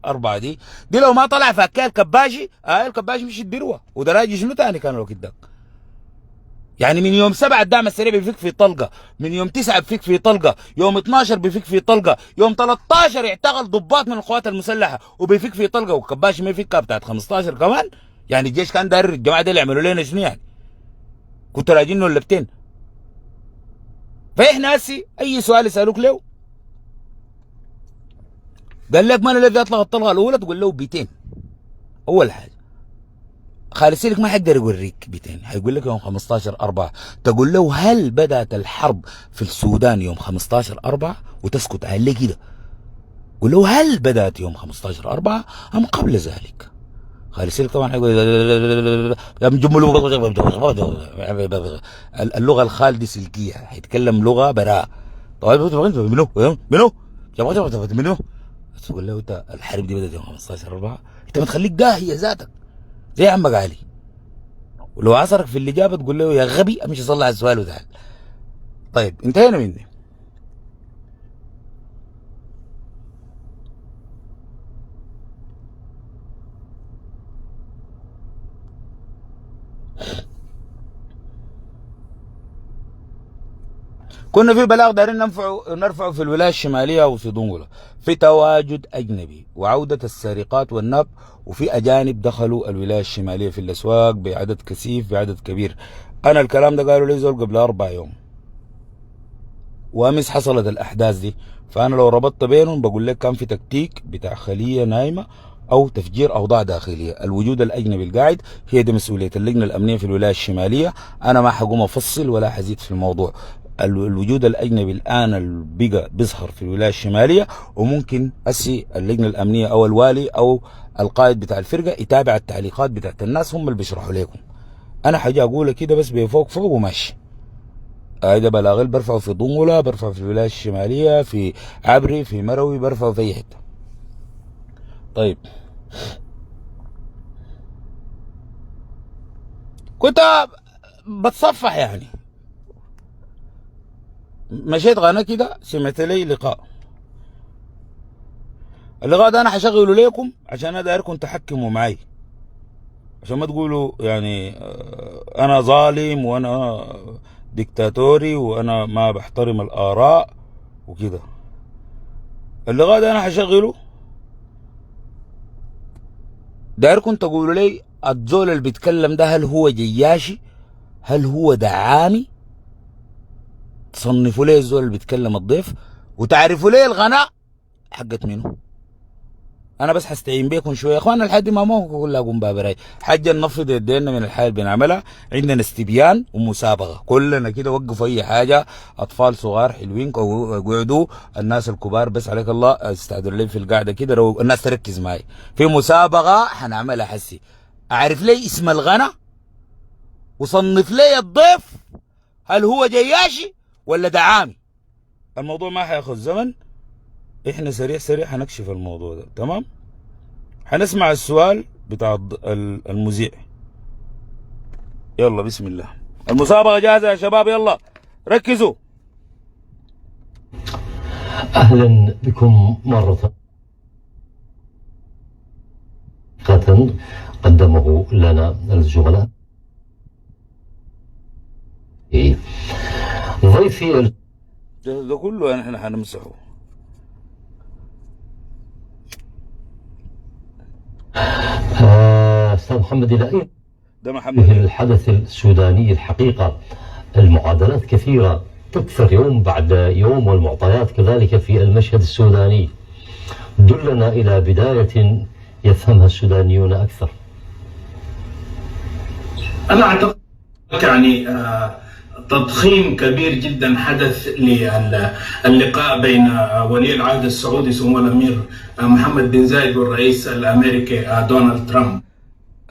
4 دي لو ما طلع فكها الكباشي الكباشي مش الدروة ودراجي شنو تاني كان الوقت ده. يعني من يوم 7 الدعم السريع بيفك في طلقة، من يوم 9 بيفك في طلقة، يوم 12 بيفك في طلقة، يوم 13 يعتقل ضباط من القوات المسلحة وبيفك في طلقة، والكباشي ما يفكها بتاعت 15 كمان. يعني الجيش كان داير الجماعة دي اللي يعملوا لنا شنو يعني؟ كنتوا راجعين ولا بتين؟ فاحنا هسي اي سؤال يسالوك له قال لك من الذي اطلق الطلقه الاولى تقول له بيتين. اول حاجه خالد سيرك ما حيقدر يوريك بيتين، حيقول لك يوم 15/4. تقول له هل بدات الحرب في السودان يوم 15/4 وتسكت عليه كده؟ قول له هل بدات يوم 15/4 ام قبل ذلك؟ خالد سيرك طبعا حيقول اللغه الخالدي سلكيه، حيتكلم لغه براء. طيب منو منو؟ تقول له انت الحرب دي بدات يوم 15/4، انت ما تخليك داهيه ذاتك زي عمك علي. ولو عصرك في الاجابه تقول له يا غبي امشي صلح السؤال وتعال. طيب انتهينا مني. كنا في بلاغ دايرين نرفعه في الولايه الشماليه وفي دنقله في تواجد اجنبي وعوده السرقات والنهب، وفي اجانب دخلوا الولايه الشماليه في الاسواق بعدد كثيف بعدد كبير. انا الكلام ده قالوا لي زول قبل 4 يوم، وامس حصلت الاحداث دي. فانا لو ربطت بينهم بقول لك كان في تكتيك بتاع خليه نايمه او تفجير اوضاع داخليه. الوجود الاجنبي القاعد هي دي مسؤوليه اللجنه الامنيه في الولايه الشماليه، انا ما حقوم افصل ولا حزيد في الموضوع. الوجود الاجنبي الان اللي بقى بيظهر في الولايه الشماليه، وممكن اسي اللجنه الامنيه او الوالي او القائد بتاع الفرقه يتابع التعليقات بتاعت الناس، هم اللي بيشرحوا لكم. انا حاجه اقولها كده بس بفوق فوق وماشي. ده بلاغل برفعه في ضنغله، برفعه في الولايه الشماليه، في عبري، في مروي، برفعه في اي حته. طيب كنت بتصفح يعني، مشيت قناه كده سمعت لي لقاء. اللقاء ده انا حشغله ليكم عشان انا دايركم تحكموا معي، عشان ما تقولوا يعني انا ظالم وانا ديكتاتوري وانا ما بحترم الاراء وكده. اللقاء ده انا حشغله دايركم تقولوا لي الزول اللي بيتكلم ده هل هو جياشي؟ هل هو دعامي؟ تصنفوا لي الزول اللي بيتكلم الضيف وتعرفوا لي الغناء حقت منه. انا بس حستعين بيكم شويه يا اخوانا لحد ما كلها اقوم بابراي حاجه ننفض يدينا من الحياه اللي بنعملها. عندنا استبيان ومسابقه كلنا كده، وقفوا اي حاجه، اطفال صغار حلوين قعدوا، الناس الكبار بس عليك الله استعدوا لي في القعده كده، لو الناس تركز معي في مسابقه حنعملها حسي. اعرف لي اسم الغنى وصنف لي الضيف هل هو جياشي ولا دعامي؟ الموضوع ما حياخذ زمن، احنا سريع سريع حنكشف الموضوع ده. تمام؟ حنسمع السؤال بتاع المذيع. يلا بسم الله، المسابقة جاهزة يا شباب، يلا ركزوا. أهلا بكم مرة قدمه لنا الزملاء. ضيفي ده كله يعني احنا حنمسحه. أستاذ محمد، إلى ده محمد الحدث السوداني الحقيقة المعادلات كثيرة تكثر يوم بعد يوم، والمعطيات كذلك في المشهد السوداني. دلنا إلى بداية يفهمها السودانيون أكثر. أنا أعتقد يعني تضخيم كبير جدا حدث للقاء بين ولي العهد السعودي سمو الأمير محمد بن زايد والرئيس الأمريكي دونالد ترامب.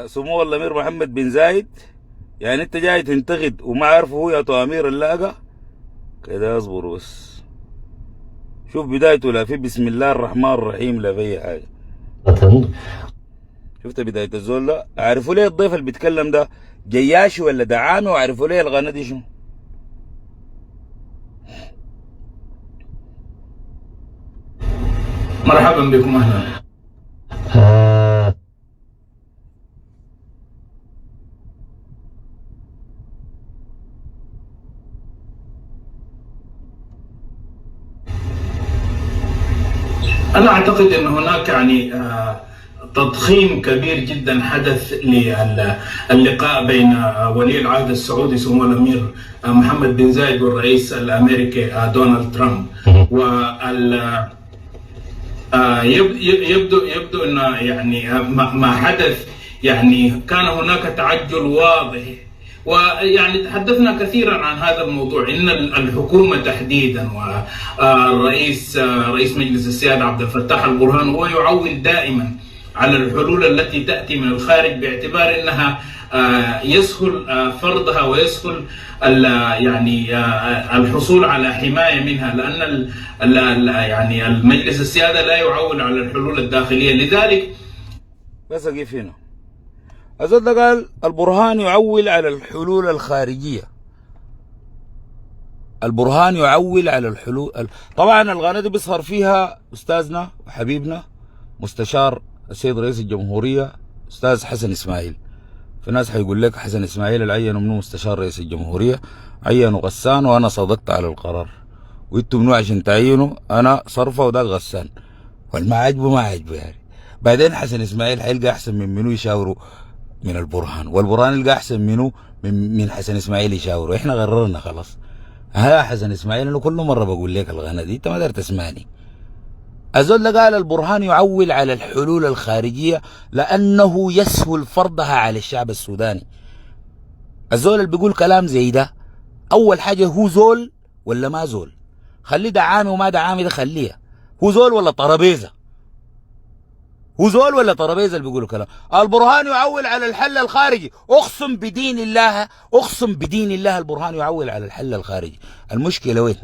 سمو الأمير محمد بن زايد، يعني أنت جاي تنتقد وما عارفه هو يا أمير اللاقة كده؟ اصبر بس، شوف بدايته لا في بسم الله الرحمن الرحيم لا في أي حاجة. شفت بداية الزول ده؟ عارفوا ليه الضيف اللي بيتكلم ده جياشي ولا دعامي؟ وعارفوا ليه الغنى دي شنو؟ مرحبا بكم، أهلا. أنا أعتقد أن هناك يعني تضخيم كبير جدا حدث للقاء بين ولي العهد السعودي سمو الأمير محمد بن زايد والرئيس الأمريكي دونالد ترامب. يبدو أن يعني ما حدث يعني كان هناك تعجل واضح، ويعني تحدثنا كثيرا عن هذا الموضوع، ان الحكومه تحديدا والرئيس رئيس مجلس السياده عبد الفتاح البرهان هو يعول دائما على الحلول التي تاتي من الخارج، باعتبار انها يسهل فرضها ويسهل يعني الحصول على حمايه منها، لان يعني المجلس السياده لا يعول على الحلول الداخليه. لذلك بس اقف هنا. الزول ده قال البرهان يعول على الحلول الخارجية. البرهان يعول على الحلول. طبعا الغنى دي بيظهر فيها أستاذنا وحبيبنا مستشار السيد رئيس الجمهورية أستاذ حسن إسماعيل. في ناس حيقول لك حسن إسماعيل اللي عينوا منه مستشار رئيس الجمهورية عينوا غسان وأنا صدقت على القرار، وانتوا منو عشان تعينوا أنا صرفة وده غسان، والما عجبه ما عجبه يعني. بعدين حسن إسماعيل حيلقى أحسن من منو يشاوروا من البرهان، والبرهان يلقى احسن منه من حسن اسماعيل يشاوروا. احنا قررنا خلاص. ها حسن اسماعيل، انا كل مره بقول لك الغنى دي انت ما قدرت تسمعني. الزول ده قال البرهان يعول على الحلول الخارجيه لانه يسهل فرضها على الشعب السوداني. الزول اللي بيقول كلام زي ده اول حاجه هو زول ولا ما زول؟ خليه دعامي وما دعامي ده خليها. هو زول ولا طرابيزه؟ هو زول ولا طرابيزه اللي بيقولوا كلام؟ البرهان يعول على الحل الخارجي. اقسم بدين الله، اقسم بدين الله البرهان يعول على الحل الخارجي. المشكله وين؟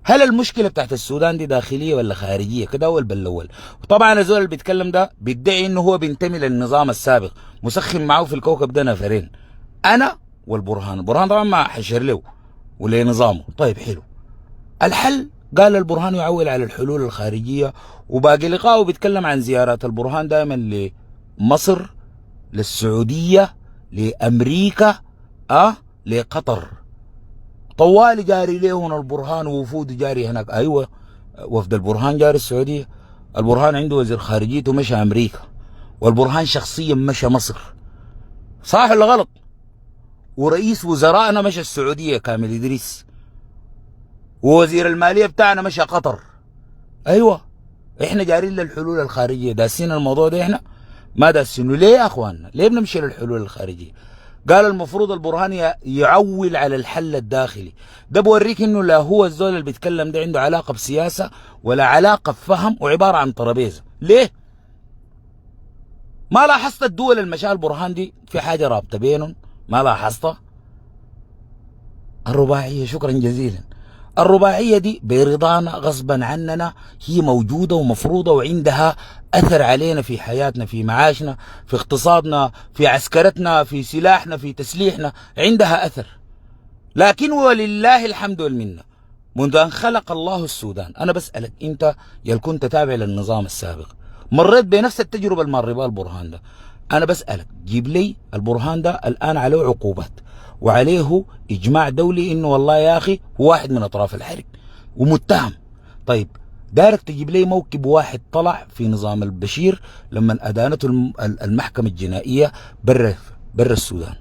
هل المشكله بتاعت السودان دي داخليه ولا خارجيه؟ كده اول بالاول. وطبعا الزول اللي بيتكلم ده بيدعي انه هو بينتمي للنظام السابق، مسخن معه في الكوكب ده نفرين، انا والبرهان. البرهان طبعا ما حشر له ولنظامه. طيب حلو. الحل قال البرهان يعول على الحلول الخارجية، وباقي لقائه بيتكلم عن زيارات البرهان دائما لمصر، للسعودية، لأمريكا، لقطر. طوالي جاري ليه هنا البرهان ووفود جاري هناك. أيوة، وفد البرهان جاري السعودية. البرهان عنده وزير خارجيته مشى أمريكا، والبرهان شخصيا مشى مصر، صح ولا غلط؟ ورئيس وزرائنا مشى السعودية كامل إدريس، ووزير المالية بتاعنا مشى قطر. ايوه، احنا جارين للحلول الخارجية، داسين الموضوع ده. احنا ما داسينه. ليه يا اخواننا؟ ليه بنمشي للحلول الخارجية؟ قال المفروض البرهان يعول على الحل الداخلي. ده بوريك انه لا هو الزول اللي بيتكلم ده عنده علاقة بسياسة ولا علاقة بفهم، وعبارة عن طرابيزة. ليه؟ ما لاحظت الدول المشاة البرهان دي في حاجة رابطة بينهم؟ ما لاحظتها؟ الرباعية شكرا جزيلا. الرباعية دي برضانا غصبا عننا هي موجودة ومفروضة وعندها أثر علينا في حياتنا، في معاشنا، في اقتصادنا، في عسكرتنا، في سلاحنا، في تسليحنا، عندها أثر. لكن ولله الحمد والمنة منذ أن خلق الله السودان، أنا بسألك أنت يا كنت تابع للنظام السابق مريت بنفس التجربة المرة البرهان ده، أنا بسألك جيب لي البرهان ده الآن عليه عقوبات وعليه إجماع دولي إنه والله يا أخي هو واحد من أطراف الحرب ومتهم. طيب دارك تجيب لي موكب واحد طلع في نظام البشير لما أدانته المحكمة الجنائية برا السودان،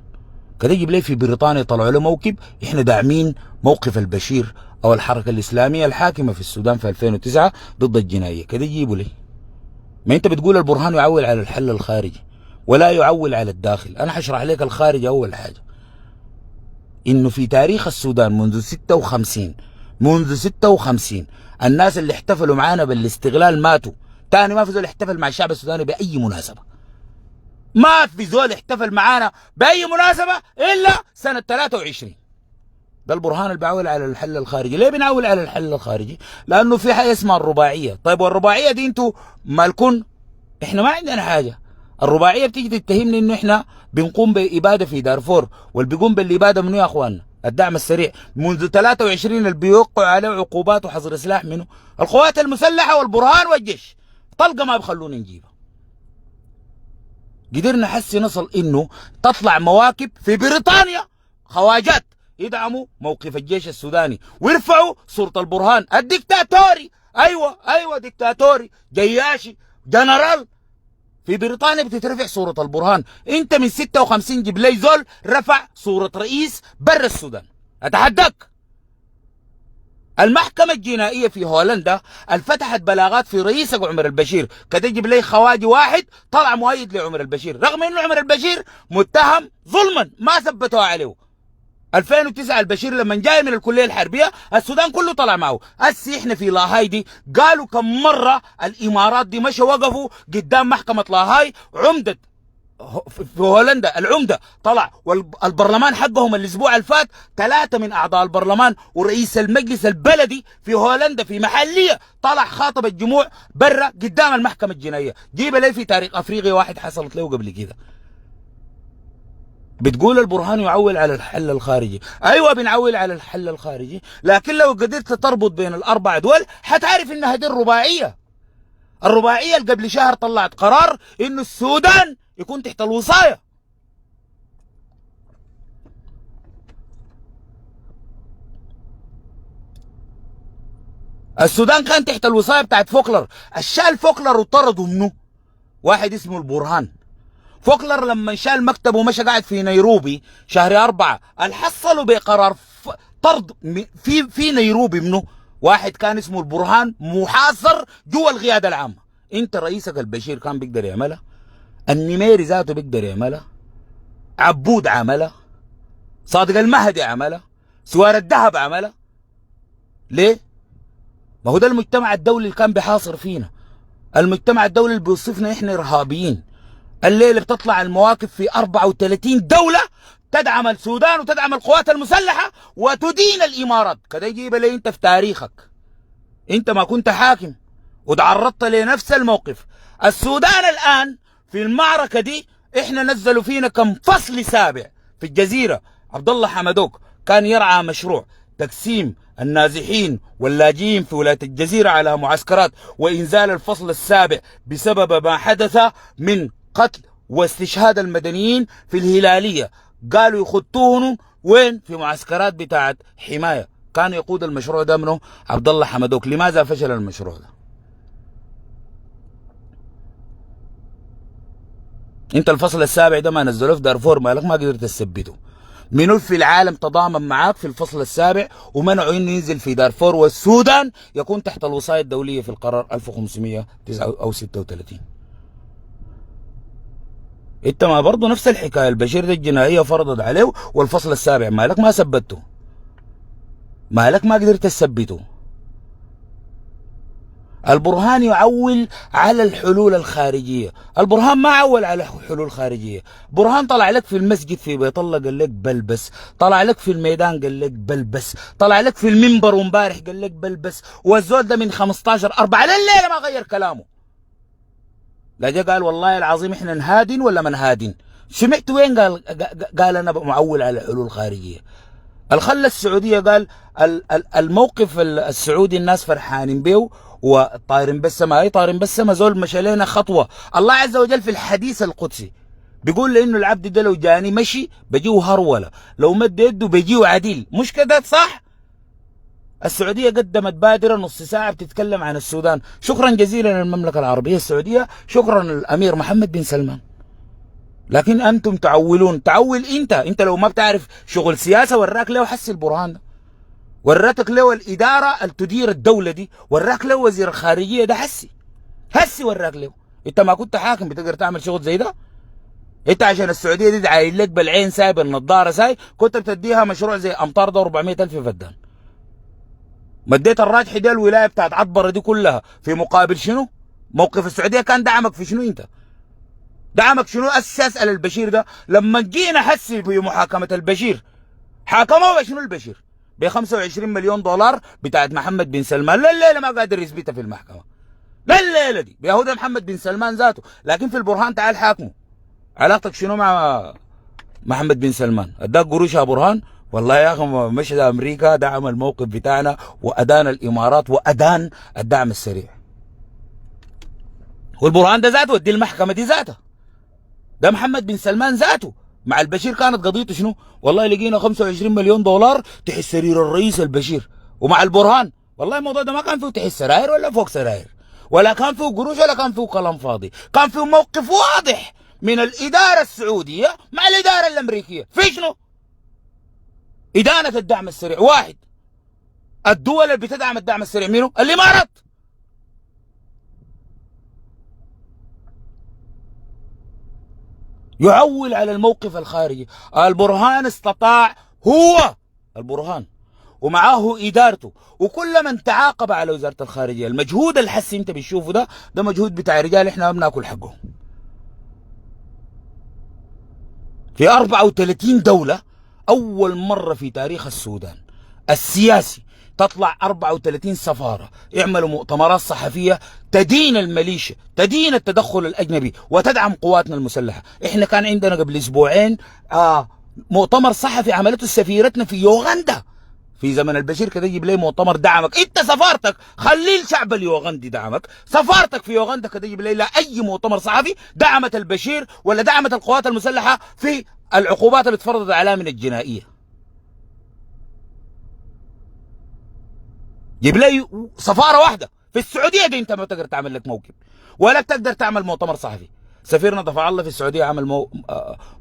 كده يجيب لي في بريطانيا طلعوا له موكب إحنا داعمين موقف البشير أو الحركة الإسلامية الحاكمة في السودان في 2009 ضد الجنائية، كده يجيبوا لي. ما أنت بتقول البرهان يعول على الحل الخارجي ولا يعول على الداخل. أنا حشرح لك الخارج. أول حاجة إنه في تاريخ السودان منذ 56 الناس اللي احتفلوا معانا بالاستغلال ماتوا. تاني ما في زول احتفل مع الشعب السوداني بأي مناسبة، ما في زول احتفل معانا بأي مناسبة إلا سنة 23. ده البرهان اللي بيعول على الحل الخارجي. ليه بنعول على الحل الخارجي؟ لأنه في حاجة اسمها الرباعية. طيب والرباعية دي انتوا مالكن؟ احنا ما عندنا حاجة. الرباعية بتيجي تتهمني انه احنا بنقوم بإبادة في دارفور، واللي بيقوم بالإبادة منو يا اخواننا؟ الدعم السريع. منذ 23 اللي بيوقعوا عليه عقوبات وحظر سلاح منه القوات المسلحة والبرهان والجيش. طلقة ما بخلونا نجيبها. قدرنا حسي نصل انه تطلع مواكب في بريطانيا خواجات يدعموا موقف الجيش السوداني ويرفعوا صورة البرهان الدكتاتوري. ايوه دكتاتوري جياشي جنرال. في بريطانيا بتترفع صورة البرهان. انت من 56 جيب لي زول رفع صورة رئيس برا السودان. اتحداك. المحكمة الجنائية في هولندا فتحت بلاغات في رئيسك عمر البشير، كده يجيب لي خواجي واحد طلع مؤيد لعمر البشير رغم انه عمر البشير متهم ظلما ما ثبتوا عليه. 2009 البشير لما جاي من الكليه الحربيه السودان كله طلع معه. هسي احنا في لاهاي دي قالوا كم مره الامارات دي مشوا وقفوا قدام محكمه لاهاي. عمده في هولندا العمده طلع، والبرلمان حقهم الاسبوع اللي فات 3 من اعضاء البرلمان ورئيس المجلس البلدي في هولندا في محليه طلع خاطب الجموع برا قدام المحكمه الجنائيه. جيب لي في تاريخ افريقيا واحد حصلت له قبل كده. بتقول البرهان يعول على الحل الخارجي. ايوه بنعول على الحل الخارجي، لكن لو قدرت تربط بين الاربع دول حتعرف انها دي الرباعيه. الرباعيه اللي قبل شهر طلعت قرار انه السودان يكون تحت الوصايه. السودان كان تحت الوصايه بتاعت فوكلر. الشال فوكلر وطردوا منه واحد اسمه البرهان. فوكلر لما شال مكتبه ومشى قاعد في نيروبي شهر 4 الحصلوا بقرار طرد في نيروبي منه واحد كان اسمه البرهان محاصر جوا القياده العامه. انت رئيسك البشير كان بيقدر يعملها، النميري ذاته بيقدر يعملها، عبود عملها، صادق المهدي عملها، سوار الذهب عملها. ليه؟ ما هو ده المجتمع الدولي اللي كان بيحاصر فينا، المجتمع الدولي اللي بيوصفنا احنا ارهابيين. الليله بتطلع المواقف في 34 دوله تدعم السودان وتدعم القوات المسلحه وتدين الامارات. كده يجيب لي انت في تاريخك انت ما كنت حاكم وتعرضت لنفس الموقف. السودان الان في المعركه دي احنا نزلوا فينا كم فصل سابع في الجزيره. عبد الله حمدوك كان يرعى مشروع تقسيم النازحين واللاجئين في ولايه الجزيره على معسكرات وانزال الفصل السابع بسبب ما حدث من قتل واستشهاد المدنيين في الهلاليه. قالوا يخطوهم وين؟ في معسكرات بتاعت حمايه. كان يقود المشروع ده منه عبد الله حمدوك. لماذا فشل المشروع ده؟ انت الفصل السابع ده ما نزلوه في دارفور مالك ما قدرت تثبته. منو في العالم تضامن معاك في الفصل السابع ومنعوا انه ينزل في دارفور والسودان يكون تحت الوصايه الدوليه في القرار 1509 او 36؟ انت ما برضه نفس الحكايه. البشير ده الجنائيه فرضت عليه والفصل السابع مالك ما ثبته، مالك ما قدرت تثبته. البرهان يعول على الحلول الخارجية. البرهان ما عول على حلول خارجية. برهان طلع لك في المسجد في بيت الله قال لك بلبس، طلع لك في الميدان قال لك بلبس، طلع لك في المنبر ومبارح قال لك بلبس، والزول ده من 15/4 لليلة ما غير كلامه. لا جا قال والله العظيم احنا نهادن ولا ما نهادن. سمعت وين قال انا معول على حلول خارجية. الخلة السعودية قال الموقف السعودي الناس فرحانين به وطايرين بالسما. اي طايرين بالسما زول مشى لنا خطوة. الله عز وجل في الحديث القدسي بيقول لانه العبد ده لو جاني مشي بجيه هرولة، لو مد يده بجيه عديل. مش كده صح؟ السعودية قدمت بادرة نص ساعة بتتكلم عن السودان. شكرا جزيلا للمملكة العربية السعودية، شكرا للأمير محمد بن سلمان. لكن أنتم تعولون. تعول أنت لو ما بتعرف شغل سياسة وراك له حس البرهان ده، وراتك له الإدارة اللي تدير الدولة دي، وراك له وزير الخارجية ده هسي وراك له. أنت ما كنت حاكم بتقدر تعمل شغل زي ده؟ أنت عشان السعودية دي دعايل لك بالعين ساي بالنظارة ساي كنت بتديها مشروع زي أمطار ده 400,000 فدان. مديت الراجحي دي الولايه بتاعت عطبره دي كلها في مقابل شنو؟ موقف السعوديه كان دعمك في شنو انت؟ دعمك شنو؟ اسال البشير ده لما جينا حسي في محاكمه البشير حاكموه بشنو البشير؟ ب 25 مليون دولار بتاعت محمد بن سلمان. لليله ما قادر يثبتها في المحكمه. لليله دي بيهودها محمد بن سلمان ذاته، لكن في البرهان تعال حاكمه. علاقتك شنو مع محمد بن سلمان؟ اداك قروش يا برهان؟ والله يا اخي مشهد امريكا دعم الموقف بتاعنا وادان الامارات وادان الدعم السريع. والبرهان ده ذاته ودي المحكمه دي ذاتها. ده محمد بن سلمان ذاته مع البشير كانت قضيته شنو؟ والله لقينا 25 مليون دولار تحت سرير الرئيس البشير. ومع البرهان والله الموضوع ده ما كان فيه تحت سراير ولا فوق سراير، ولا كان فيه قروش ولا كان فيه كلام فاضي، كان فيه موقف واضح من الاداره السعوديه مع الاداره الامريكيه. في شنو؟ إدانة الدعم السريع. واحد، الدول اللي بتدعم الدعم السريع منو؟ الإمارات. يعول على الموقف الخارجي. البرهان استطاع، هو البرهان ومعاه إدارته وكل من تعاقب على وزارة الخارجية. المجهود الحسي انت بتشوفه ده مجهود بتاع رجال احنا ما بناكل حقهم. في 34 دولة أول مرة في تاريخ السودان السياسي تطلع 34 سفارة يعملوا مؤتمرات صحفية تدين الميليشيا، تدين التدخل الأجنبي وتدعم قواتنا المسلحة. إحنا كان عندنا قبل أسبوعين مؤتمر صحفي عملته سفيرتنا في يوغندا في زمن البشير كده. يجيب لي مؤتمر دعمك انت سفارتك، خلي الشعب اليوغندي دعمك. سفارتك في يوغندا كده يجيب لي لا اي مؤتمر صحفي دعمت البشير ولا دعمت القوات المسلحه في العقوبات اللي اتفرضت عليها من الجنائيه. جيب لي سفاره واحده في السعوديه دي انت ما تقدر تعمل لك موكب ولا تقدر تعمل مؤتمر صحفي. سفيرنا دفع الله في السعوديه عمل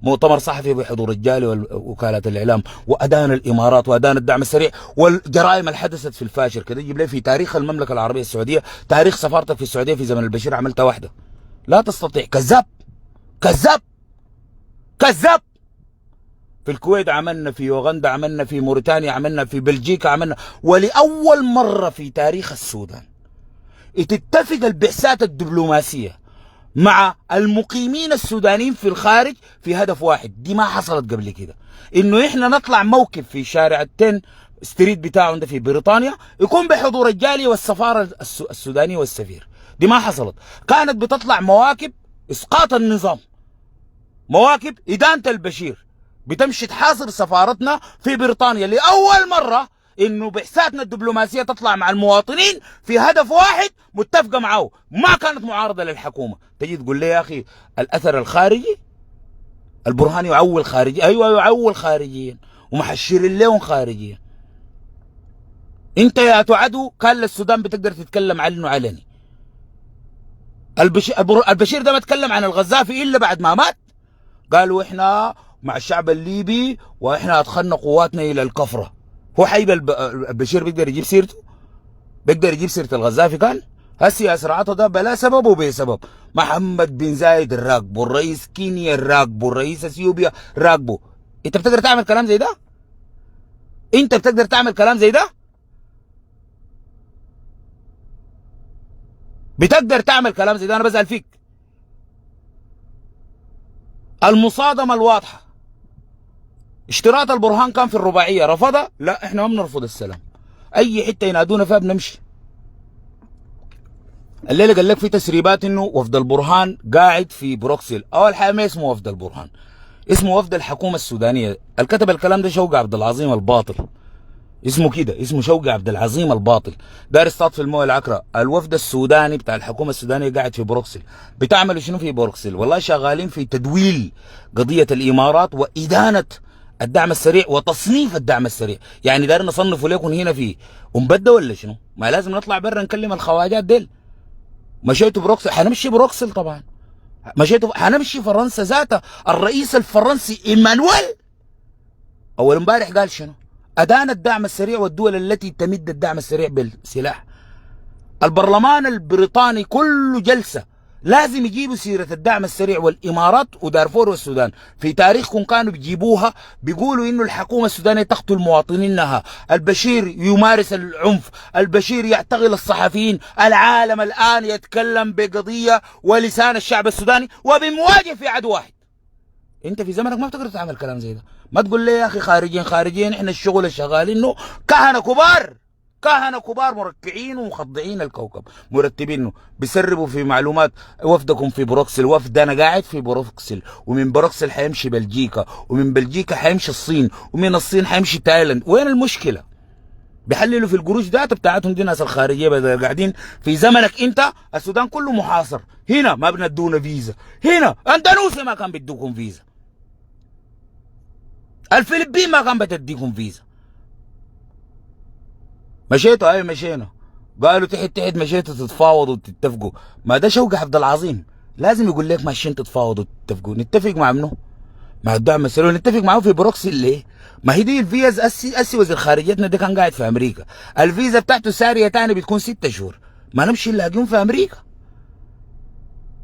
مؤتمر صحفي بحضور رجالي ووكالات الاعلام وادان الامارات وادان الدعم السريع والجرائم اللي حدثت في الفاشر كده. يجيب لي في تاريخ المملكه العربيه السعوديه، تاريخ سفارتك في السعوديه في زمن البشير عملتها واحده. لا تستطيع. كذاب كذاب كذاب. في الكويت عملنا، في يوغندا عملنا، في موريتانيا عملنا، في بلجيكا عملنا. ولاول مره في تاريخ السودان تتفق البعثات الدبلوماسيه مع المقيمين السودانيين في الخارج في هدف واحد. دي ما حصلت قبل كده، انه احنا نطلع موكب في شارع التن ستريت بتاعهم ده في بريطانيا يكون بحضور الجاليه والسفاره السودانيه والسفير. دي ما حصلت. كانت بتطلع مواكب اسقاط النظام، مواكب ادانه البشير، بتمشي تحاصر سفارتنا في بريطانيا. لاول مره انه بعثاتنا الدبلوماسيه تطلع مع المواطنين في هدف واحد متفقه معه، ما كانت معارضه للحكومه. تجي تقول لي يا اخي الاثر الخارجي البرهان يعول خارجي. ايوه يعول خارجيا ومحشرين لهم خارجيا. انت يا تعدو كان للسودان بتقدر تتكلم عنه علني. البشير ده ما تكلم عن الغزافي الا بعد ما مات. قالوا احنا مع الشعب الليبي واحنا ادخلنا قواتنا الى الكفره. هو حيب البشير بيقدر يجيب سيرته؟ بيقدر يجيب سيره الغزافي؟ كان هسي اسرعته ده بلا سبب وبسبب. محمد بن زايد الراكبه، الرئيس كينيا الراكبه، الرئيس اثيوبيا راكبه. انت بتقدر تعمل كلام زي ده؟ انت بتقدر تعمل كلام زي ده؟ بتقدر تعمل كلام زي ده؟ انا بسأل فيك. المصادمة الواضحة، اشتراط البرهان كان في الرباعية، رفضها؟ لا احنا ما بنرفض السلام، اي حتة ينادونا فيها بنمشي. الليلة قال لك في تسريبات انه وفد البرهان قاعد في بروكسل. اول حاجة ما اسمه وفد البرهان، اسمه وفد الحكومة السودانية. الكتب الكلام ده شوقي عبد العظيم الباطل، اسمه كده، اسمه شوقي عبد العظيم الباطل، دار يصطاد في المويه العكرة. الوفد السوداني بتاع الحكومة السودانية قاعد في بروكسل. بتعملوا شنو في بروكسل؟ والله شغالين في تدويل قضية الإمارات وإدانة الدعم السريع وتصنيف الدعم السريع. يعني دارين نصنفه ليكم هنا في أمبدة ولا شنو؟ ما لازم نطلع برا نكلم الخواجات ديل. مشيتوا بروكسل، حنمشي بروكسل طبعا. مشيتوا حنمشي فرنسا ذاتها. الرئيس الفرنسي ايمانويل اول امبارح قال شنو؟ أدان الدعم السريع والدول التي تمد الدعم السريع بالسلاح. البرلمان البريطاني كل جلسة لازم يجيبوا سيرة الدعم السريع والإمارات ودارفور والسودان. في تاريخكم كانوا بيجيبوها، بيقولوا إنه الحكومة السودانية تقتل مواطنينها، البشير يمارس العنف، البشير يعتقل الصحفيين. العالم الآن يتكلم بقضية ولسان الشعب السوداني وبمواجهة في عدو واحد. انت في زمنك ما بتقدر تعمل كلام زي ده. ما تقول لي يا اخي خارجين خارجين، احنا الشغل الشغالين انه كهنه كبار، كهنه كبار مركعين ومخضعين الكوكب، مرتبينه بيسربوا في معلومات. وفدكم في بروكسل، وفدنا قاعد في بروكسل، ومن بروكسل حيمشي بلجيكا، ومن بلجيكا حيمشي الصين، ومن الصين حيمشي تايلاند. وين المشكله؟ بيحللوا في القروش ذات بتاعتهم دي ناس الخارجيه بدل قاعدين في زمنك. انت السودان كله محاصر، هنا ما بندونا فيزا، هنا اندونيسيا ما كان بدوكم فيزا، الفلبين ما كان بتديكم فيزا. مشيتوا؟ اي مشينا. قالوا تحت مشيتوا تتفاوضوا وتتفقوا. ما ده شوقي عبد العظيم لازم يقول لك ماشيين تتفاوضوا وتتفقوا. نتفق مع منو؟ مع الدعم السريع. نتفق معه في بروكسل ليه؟ ما هي دي الفيز. اسي وزير خارجيتنا ده كان قاعد في امريكا، الفيزا بتاعته ساريه تاني بتكون 6 شهور. ما نمشي نلاقيهم في امريكا،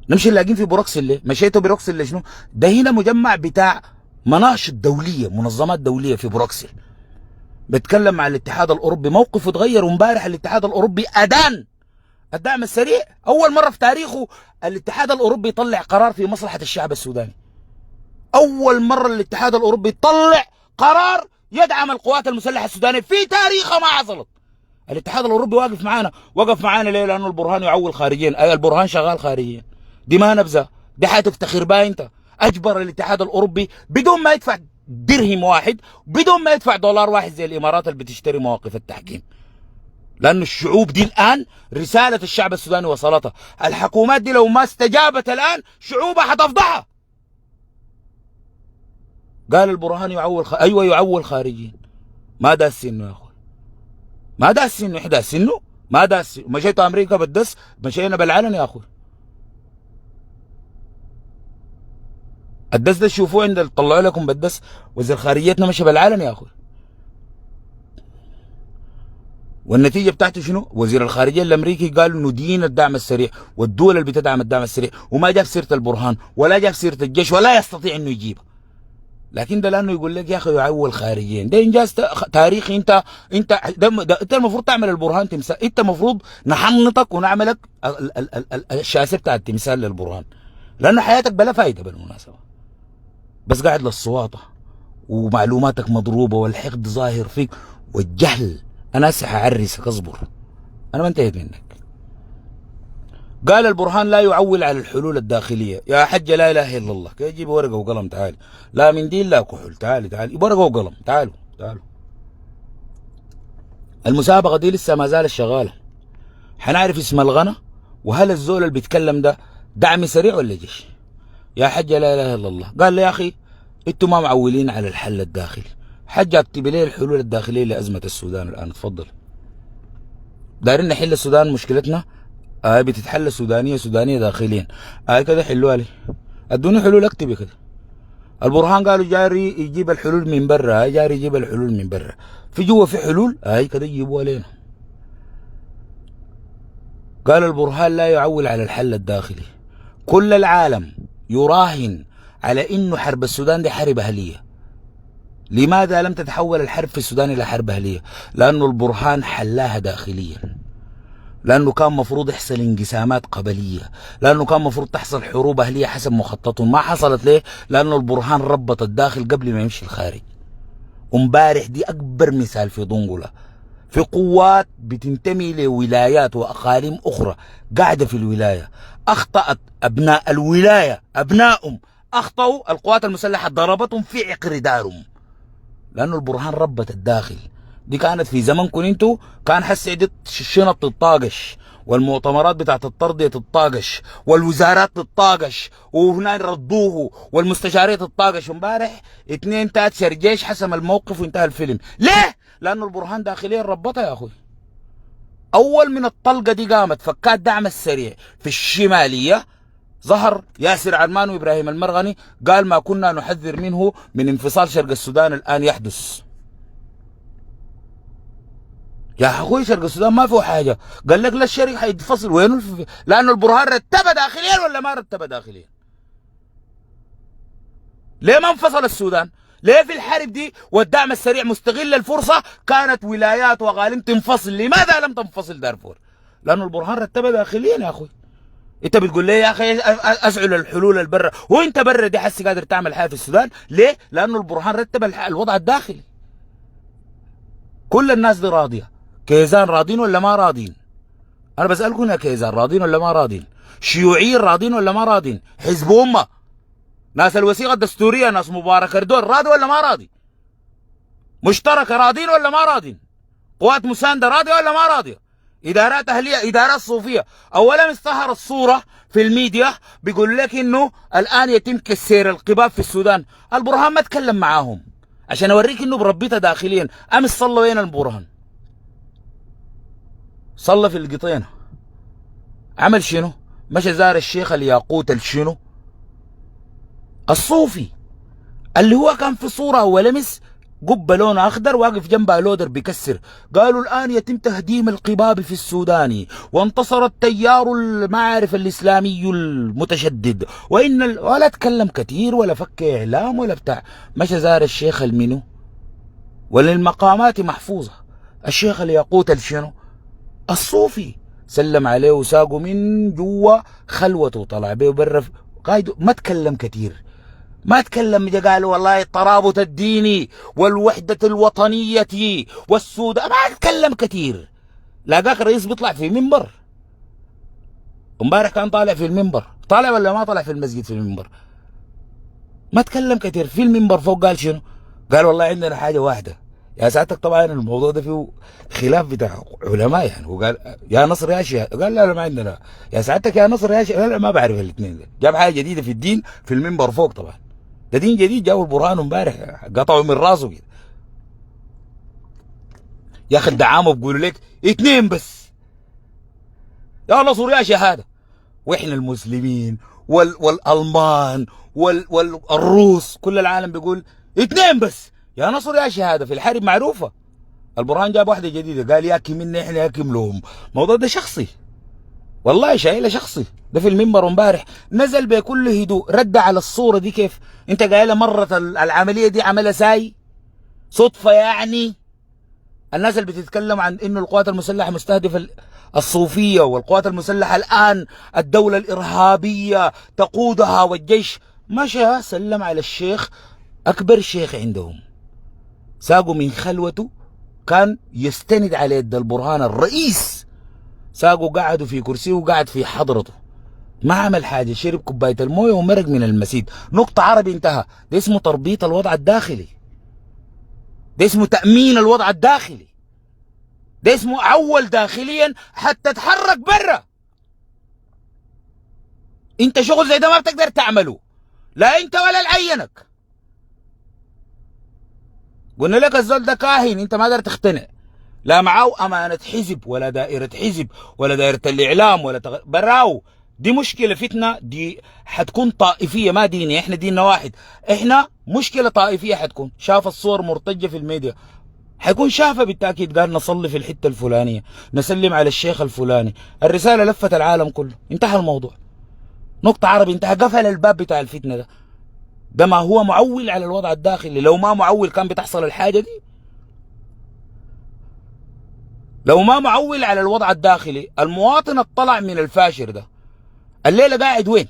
نمشي نلاقيهم في بروكسل ليه؟ مشيتوا بروكسل لشنو؟ ده هنا مجمع بتاع مناشط دوليه، منظمات دوليه في بروكسل. بتكلم مع الاتحاد الاوروبي، موقفه اتغير. وامبارح الاتحاد الاوروبي ادان الدعم السريع. اول مره في تاريخه الاتحاد الاوروبي يطلع قرار في مصلحه الشعب السوداني. اول مره الاتحاد الاوروبي يطلع قرار يدعم القوات المسلحه السودانيه في تاريخها ما حصلت. الاتحاد الاوروبي واقف معانا. وقف معانا ليه؟ لانه البرهان يعول خارجيا. اي البرهان شغال خارجيا، دي ما نبذه، دي حتفتخر بها انت. اجبر الاتحاد الاوروبي بدون ما يدفع درهم واحد، بدون ما يدفع دولار واحد زي الامارات اللي بتشتري مواقف التحكيم. لأن الشعوب دي الآن رسالة الشعب السوداني وصلتها. الحكومات دي لو ما استجابت الآن شعوبها حتفضحها. قال البرهان يعول أيوة يعول خارجيين. ما داس انه يا اخوي، ما داس انه احداث انه ما داس. مشيتوا امريكا بالدس، مشينا بالعلن يا اخوي. الدس ده تشوفوه عند طلعوا لكم بالدس، وزير خارجيتنا مشى بالعلن يا اخوي. والنتيجه بتاعته شنو؟ وزير الخارجيه الامريكي قال ندين الدعم السريع والدول اللي بتدعم الدعم السريع، وما جاب سيره البرهان ولا جاب سيره الجيش ولا يستطيع انه يجيبها. لكن ده لانه يقول لك يا اخي يعول خارجيا، ده انجاز تاريخي. انت المفروض تعمل البرهان تمثال. انت المفروض نحنطك ونعملك الشاسه بتاع التمثال للبرهان، لانه حياتك بلا فايده بالمناسبه، بس قاعد للصواطه ومعلوماتك مضروبه والحقد ظاهر فيك والجهل. انا هسه حعرسك، اصبر، انا ما انتهيت منك. قال البرهان لا يعول على الحلول الداخليه. يا حجه لا اله الا الله، كي جيب ورقه وقلم. تعالي، لا منديل لا كحول، تعالي ورقه وقلم. تعالوا المسابقه دي لسه ما زالت شغاله. حنعرف اسم الغنى، وهل الزول اللي بيتكلم ده دعم سريع ولا جيش؟ يا حجه لا اله الا الله. قال لي يا اخي انتم ما معولين على الحل الداخلي. حجه اكتب لي الحلول الداخليه لازمه السودان الان، تفضل. دايرين نحل السودان مشكلتنا، بتتحل سودانيه داخليا. كده حلوها لي، ادوني حلول اكتبي كده. البرهان قالوا جاري يجيب الحلول من برا، جاري يجيب الحلول من برا. في جوا في حلول، كده يجيبوها لنا. قال البرهان لا يعول على الحل الداخلي. كل العالم يراهن على انه حرب السودان دي حرب اهليه. لماذا لم تتحول الحرب في السودان الى حرب اهليه؟ لانه البرهان حلاها داخليا. لأنه كان مفروض يحصل انقسامات قبلية، لأنه كان مفروض تحصل حروب أهلية حسب مخططهم. ما حصلت ليه؟ لأنه البرهان ربط الداخل قبل ما يمشي الخارج. ومبارح دي أكبر مثال في ضنقلة، في قوات بتنتمي لولايات وأقاليم أخرى قاعدة في الولاية، أخطأت أبناء الولاية، أبنائهم أخطأوا، القوات المسلحة ضربتهم في عقر دارهم، لأنه البرهان ربط الداخل. دي كانت في زمنكم انتوا، كان حسي دي الشنط تطاقش، والمؤتمرات بتاعت الترضية تطاقش، والوزارات تطاقش، وهنا ردوه، والمستشارية تطاقش. امبارح 2 تاتشر جيش حسم الموقف وانتهى الفيلم. ليه؟ لأنه البرهان داخليا ربطها يا أخوي. أول من الطلقة دي قامت فكات دعم السريع في الشمالية، ظهر ياسر عرمان وإبراهيم المرغني قال ما كنا نحذر منه من انفصال شرق السودان الآن يحدث. يا اخوي شرق السودان ما فيه حاجه، قال لك لا الشرق حيتفصل. وين؟ لانه البرهان رتبها داخليا ولا ما رتبها داخليا؟ ليه ما انفصل السودان؟ ليه في الحرب دي والدعم السريع مستغل الفرصه كانت ولايات واقاليم تنفصل؟ لماذا لم تنفصل دارفور؟ لانه البرهان رتبها داخليا يا اخوي. انت بتقول لي يا اخي اسعوا للحلول البرة، وانت برا دي حسي قادر تعمل حاجه في السودان؟ ليه؟ لانه البرهان رتب الوضع الداخلي. كل الناس دي راضيه. كيزان راضين ولا ما راضين؟ انا بسألكم يا كيزان راضين ولا ما راضين؟ شيوعيين راضين ولا ما راضين؟ حزب امه، ناس الوثيقه الدستوريه، ناس مبارك اردوغان راضي ولا ما راضي؟ مشتركه راضين ولا ما راضين؟ قوات مسانده راضيه ولا ما راضيه؟ ادارات اهليه، ادارات صوفيه. اولا ظهر الصوره في الميديا بيقول لك انه الان يتم كسير القباب في السودان. البرهان ما تكلم معاهم عشان اوريك انه بربيتها داخليا. امس صلى وين البرهان؟ صلى في القطينة، عمل شنو؟ مشى زار الشيخ الياقوت الشنو؟ الصوفي، اللي هو كان في صورة ولمس قبة لونه أخضر واقف جنبها لودر بيكسر. قالوا الآن يتم تهديم القباب في السوداني، وانتصر التيار المعارف الإسلامي المتشدد، ولا تكلم كثير ولا فك إعلام ولا بتاع. مشى زار الشيخ المنو، وللمقامات محفوظة، الشيخ الياقوت الشنو؟ الصوفي، سلم عليه وساقه من جوا خلوته وطلع بيه برا قايد. ما تكلم كثير، ما تكلم. قال والله الترابط الديني والوحدة الوطنية والسودان، ما تكلم كثير. لاقاك الرئيس بيطلع في منبر، امبارح كان طالع في المنبر، طالع ولا ما طلع في المسجد في المنبر؟ ما تكلم كثير. في المنبر فوق قال شنو؟ قال والله عندنا حاجة واحدة يا سعادتك. طبعا الموضوع ده فيه خلاف بتاع علماء يعني. وقال يا نصر يا شيخ، قال لا ما عندنا. يا سعادتك يا نصر يا شيخ، لا ما بعرف الاثنين ده. جاب حاجه جديده في الدين في المنبر فوق. طبعا ده دين جديد جابوا البرهان امبارح قطعوا من راسه كده. يا اخي الدعامه بيقولوا لك 2 بس، يا نصر يا شهاده، واحنا المسلمين والالمان والروس كل العالم بيقول 2 بس، يا نصر يا شهاده. في الحرب معروفه. البرهان جاب واحده جديده قال ياكي منا احنا ياكم لهم. الموضوع ده شخصي والله، شايله شخصي. ده في المنبر امبارح نزل بكل هدوء رد على الصوره دي. كيف انت قايله مره العمليه دي عملها ساي صدفه يعني؟ الناس اللي بتتكلم عن انه القوات المسلحه مستهدفه الصوفيه، والقوات المسلحه الان الدوله الارهابيه تقودها والجيش، مشى سلم على الشيخ، اكبر شيخ عندهم، ساقوا من خلوته، كان يستند على يد البرهان الرئيس، ساقوا قعدوا في كرسيه وقعد في حضرته، ما عمل حاجه، شرب كوبايه المويه ومرق من المسيد. نقطه عربي انتهى. ده اسمه تربيط الوضع الداخلي، ده اسمه تامين الوضع الداخلي، ده اسمه عول داخليا حتى تتحرك برا. انت شغل زي ده ما بتقدر تعمله، لا انت ولا العينك. قلنا لك الزول ده كاهن، انت ما قدرت تقتنع، لا معاه امانه حزب ولا دائره حزب ولا دائره الاعلام ولا براو. دي مشكله، فتنه، دي حتكون طائفيه ما دينيه. احنا ديننا واحد، احنا مشكله طائفيه حتكون. شاف الصور مرتجه في الميديا، حيكون شافها بالتاكيد. قال نصلي في الحته الفلانيه، نسلم على الشيخ الفلاني، الرساله لفت العالم كله، انتهى الموضوع. نقطه عربي انتهى، قفل الباب بتاع الفتنه ده. ده ما هو معول على الوضع الداخلي، لو ما معول كان بتحصل الحاجه دي. لو ما معول على الوضع الداخلي، المواطن اطلع من الفاشر ده الليله قاعد وين؟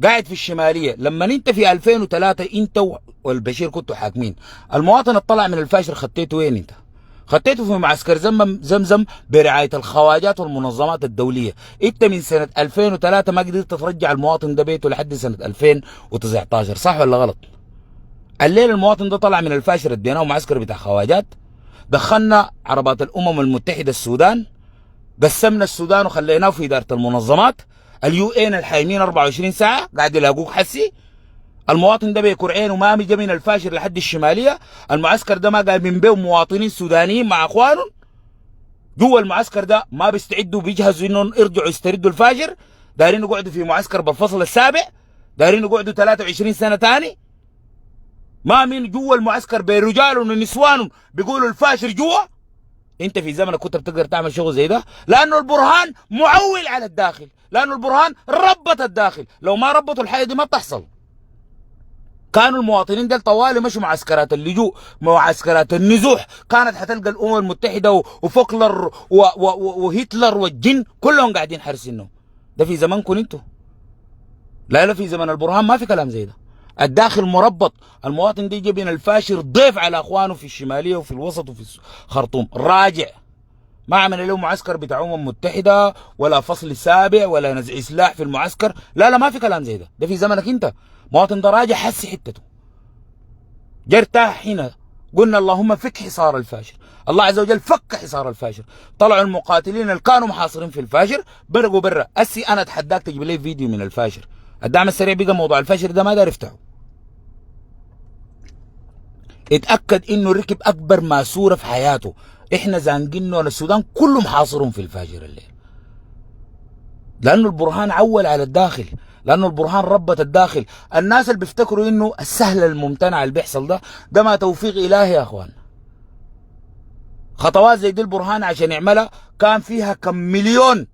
قاعد في الشماليه. لما انت في 2003 انت والبشير كنتوا حاكمين، المواطن اطلع من الفاشر خطيته وين انت؟ خطيته في معسكر زمزم برعايه الخواجات والمنظمات الدوليه. انت من سنه 2003 ما قدرت ترجع المواطن ده بيته لحد سنه 2019، صح ولا غلط؟ الليل المواطن ده طلع من الفاشر، اديناه معسكر بتاع خواجات، دخلنا عربات الامم المتحده السودان، قسمنا السودان وخليناه في اداره المنظمات، اليو ان الحايمين 24 ساعه قاعد يلاقوك حسي. المواطن ده بيكر عينه ما جا من الفاشر لحد الشماليه، المعسكر ده ما قال من بين مواطنين سودانيين مع اخوانهم جوا المعسكر ده، ما بيستعدوا بيجهزوا انهم يرجعوا يستردوا الفاجر، دايرين يقعدوا في معسكر بالفصل السابع، دايرين يقعدوا 23 سنه ثاني. ما من جوا المعسكر برجالهم ونسوانهم بيقولوا الفاشر جوا. انت في زمنك كنت بتقدر تعمل شغل زي ده؟ لانه البرهان معول على الداخل، لانه البرهان ربط الداخل، لو ما ربطوا الحاجه دي ما بتحصل. كانوا المواطنين دول طوالي مشوا معسكرات اللجوء، معسكرات النزوح، كانت حتلقى الامم المتحده وفوكلر وهتلر والجن كلهم قاعدين حارسينهم. ده في زمانكم انتوا. لا في زمن البرهان ما في كلام زي ده. الداخل مربط، المواطن دي جاي من الفاشر ضيف على اخوانه في الشماليه وفي الوسط وفي الخرطوم، راجع ما عمل له معسكر بتاع امم متحده ولا فصل سابع ولا نزع سلاح في المعسكر. لا ما في كلام زي ده. ده في زمنك انت. مواطن ده راجع حسي حتته، جا ارتاح هنا. قلنا اللهم فك حصار الفاشر، الله عز وجل فك حصار الفاشر. طلعوا المقاتلين اللي كانوا محاصرين في الفاشر برقوا برا. اسي انا اتحداك تجيب لي فيديو من الفاشر. الدعم السريع بقى موضوع الفاشر ده ما دار يفتحه. اتاكد انه ركب اكبر ماسوره في حياته. احنا زانقينه، السودان كله محاصرهم في الفاجر الليل، لانه البرهان عول على الداخل، لانه البرهان ربط الداخل. الناس اللي بيفتكروا انه السهل الممتنع اللي بيحصل ده ما توفيق الهي يا اخوان. خطوات زي دي البرهان عشان يعملها كان فيها كم مليون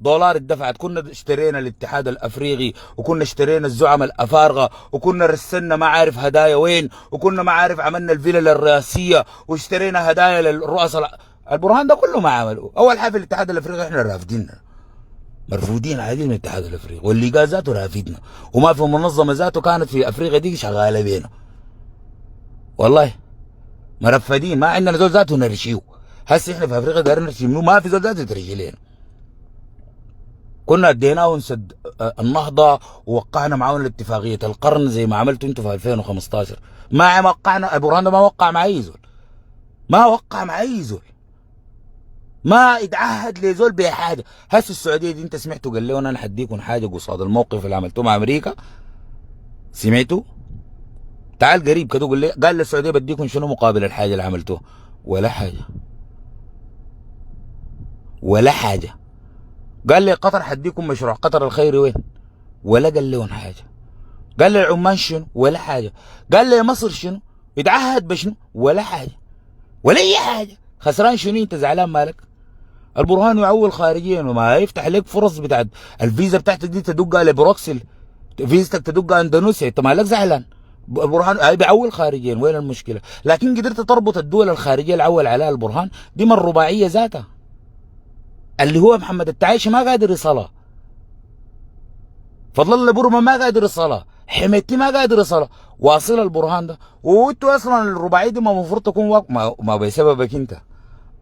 دولار اتدفعت. كنا اشترينا الاتحاد الافريقي، وكنا اشترينا الزعماء الافارقه، وكنا رسلنا ما عارف هدايا وين، وكنا ما عارف عملنا الفيلل الرئاسيه واشترينا هدايا للرؤساء. البرهان ده كله ما عمله. اول حاجه في الاتحاد الافريقي احنا رافضين، مرفوضين عادي من الاتحاد الافريقي، واللي قال ذاته رافضنا، وما في منظمه ذاته كانت في افريقيا دي شغاله بينا. والله مرفدين، ما عندنا زول ذاته نرشيه. هسه احنا في افريقيا قاعدين نرشيه، ما في زول ذاته ترشي لنا. كنا اديناه نسد النهضه ووقعنا معاهم اتفاقيه القرن زي ما عملتوا انتوا في 2015. ما وقعنا البرهان ده، ما وقع مع اي زول، ما وقع مع اي زول، ما اتعهد لزول بحاجه. هسه السعوديه دي انت سمعتوا قال لهم انا حديكم حاجه قصاد الموقف اللي عملتوه مع امريكا؟ سمعتوا؟ تعال قريب كده قال للسعوديه بديكم شنو مقابل الحاجه اللي عملتوها؟ ولا حاجه، ولا حاجه. قال لي قطر حديكم مشروع قطر الخيري وين؟ ولا قال لهم حاجه. قال لي عمان شنو؟ ولا حاجه. قال لي مصر شنو؟ اتعهد بشنو؟ ولا حاجه، ولا اي حاجه. خسران شنو؟ انت زعلان مالك؟ البرهان يعول خارجيا وما يفتح لك فرص بتاعت الفيزا بتاعتك دي تدق على بروكسل، فيزتك تدق على اندونيسيا، انت مالك زعلان؟ البرهان بيعول خارجيا، وين المشكله؟ لكن قدرت تربط الدول الخارجيه اللي عول عليها البرهان دي من الرباعيه ذاتها، اللي هو محمد التعايشي ما قادر يصلها، فضل الله بورما ما قادر يصلها، حميتي ما قادر يصلها، واصل البرهان ده. وانتوا اصلا الرباعيه دي ما المفروض تكون ما بسببك انت.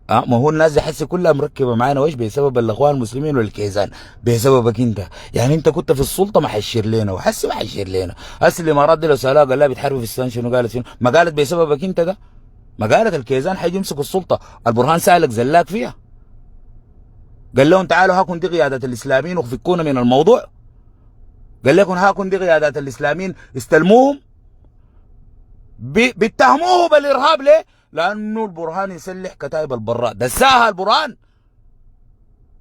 ما هو الناس دي حسي كلها مركبه معانا وش بسبب الاخوان المسلمين والكيزان، بسببك انت. يعني انت كنت في السلطه ما حشر لنا، وحسي ما حشر لنا. هسه الامارات دي لو سالها قال لها بتحاربوا في السودان شنو؟ قالت شنو؟ ما قالت بسببك انت ده، ما قالت الكيزان حيجي يمسكوا السلطه. البرهان سالك زلاك فيها، قال لهم تعالوا هاكم دي قياده الاسلاميين وفكونا من الموضوع. قال لكم هاكم دي قيادات الاسلاميين استلموهم، بيتهموه بالارهاب. ليه؟ لانه البرهان يسلح كتائب البراء، دساها البرهان،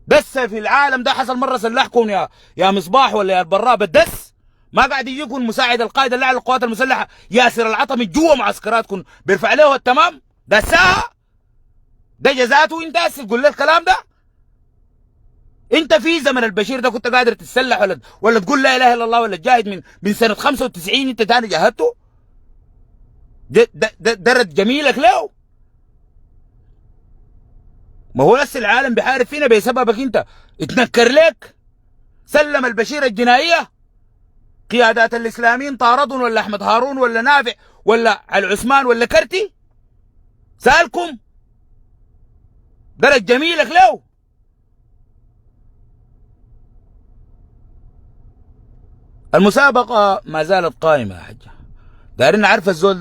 دس في العالم ده. حصل مره سلحكم يا مصباح ولا يا البراء بالدس؟ ما قاعد يجيكم مساعد القائد اللي على القوات المسلحه ياسر العطمي جوا معسكراتكم بيرفع له التمام؟ دساها. ده جزاته انت هسه تقول له الكلام ده؟ انت في زمن البشير ده كنت قادر تتسلح ولا تقول لا اله الا الله ولا تجاهد من سنه 95 انت تاني جاهدته؟ ده رد جميلك له؟ ما هو لسه العالم بيحارب فينا بسببك انت. اتنكر لك سلم البشيرة الجنائية، قيادات الإسلاميين طاردون ولا أحمد هارون ولا نافع ولا علي عثمان ولا كرتي؟ سألكم درج جميلك له. المسابقة ما زالت قائمة يا حجة. دايرين نعرف الزول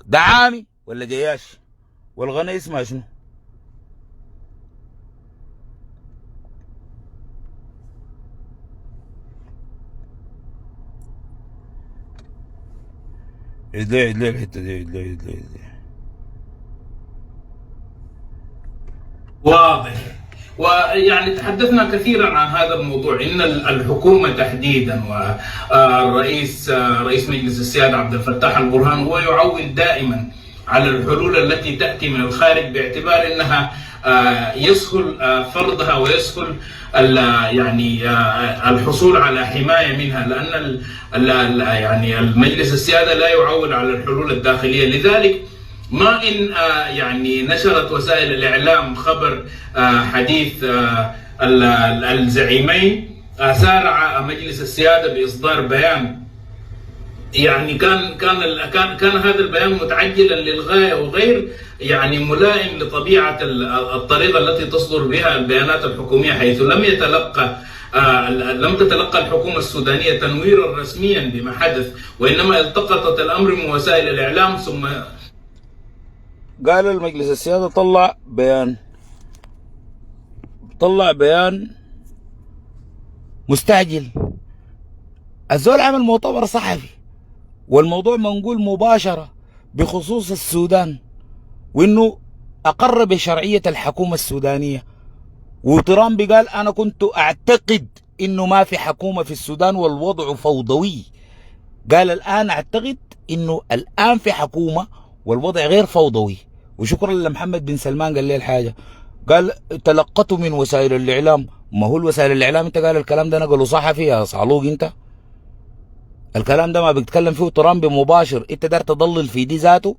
ده عامي ولا جياش، والغنى اسمها شنو؟ عيد لي الحتة دي، عيد لي. واضح. ويعني تحدثنا كثيرا عن هذا الموضوع، ان الحكومه تحديدا والرئيس رئيس مجلس السياده عبد الفتاح البرهان هو يعول دائما على الحلول التي تاتي من الخارج باعتبار انها يسهل فرضها ويسهل يعني الحصول على حمايه منها، لان يعني المجلس السياده لا يعول على الحلول الداخليه. لذلك ما إن يعني نشرت وسائل الإعلام خبر حديث الزعيمين سارع مجلس السيادة بإصدار بيان. يعني كان هذا البيان متعجلا للغاية وغير يعني ملائم لطبيعة الطريقة التي تصدر بها البيانات الحكومية، حيث لم تتلقى الحكومة السودانية تنويرا رسميا بما حدث، وإنما التقطت الأمر من وسائل الإعلام. ثم قال المجلس السيادة طلع بيان مستعجل. الزول عمل مؤتمر صحفي والموضوع منقول مباشرة بخصوص السودان، وانه اقر بشرعية الحكومة السودانية. وترامب قال انا كنت اعتقد انه ما في حكومة في السودان والوضع فوضوي. قال الان اعتقد انه الان في حكومة والوضع غير فوضوي. وشكرا لمحمد بن سلمان قال لي الحاجة، قال تلقته من وسائل الإعلام. ما هو الوسائل الإعلام انت قال الكلام ده نقله صحفي يا صعلوق انت؟ الكلام ده ما بيتكلم فيه ترامب مباشر، انت دار تضلل في دي ذاته.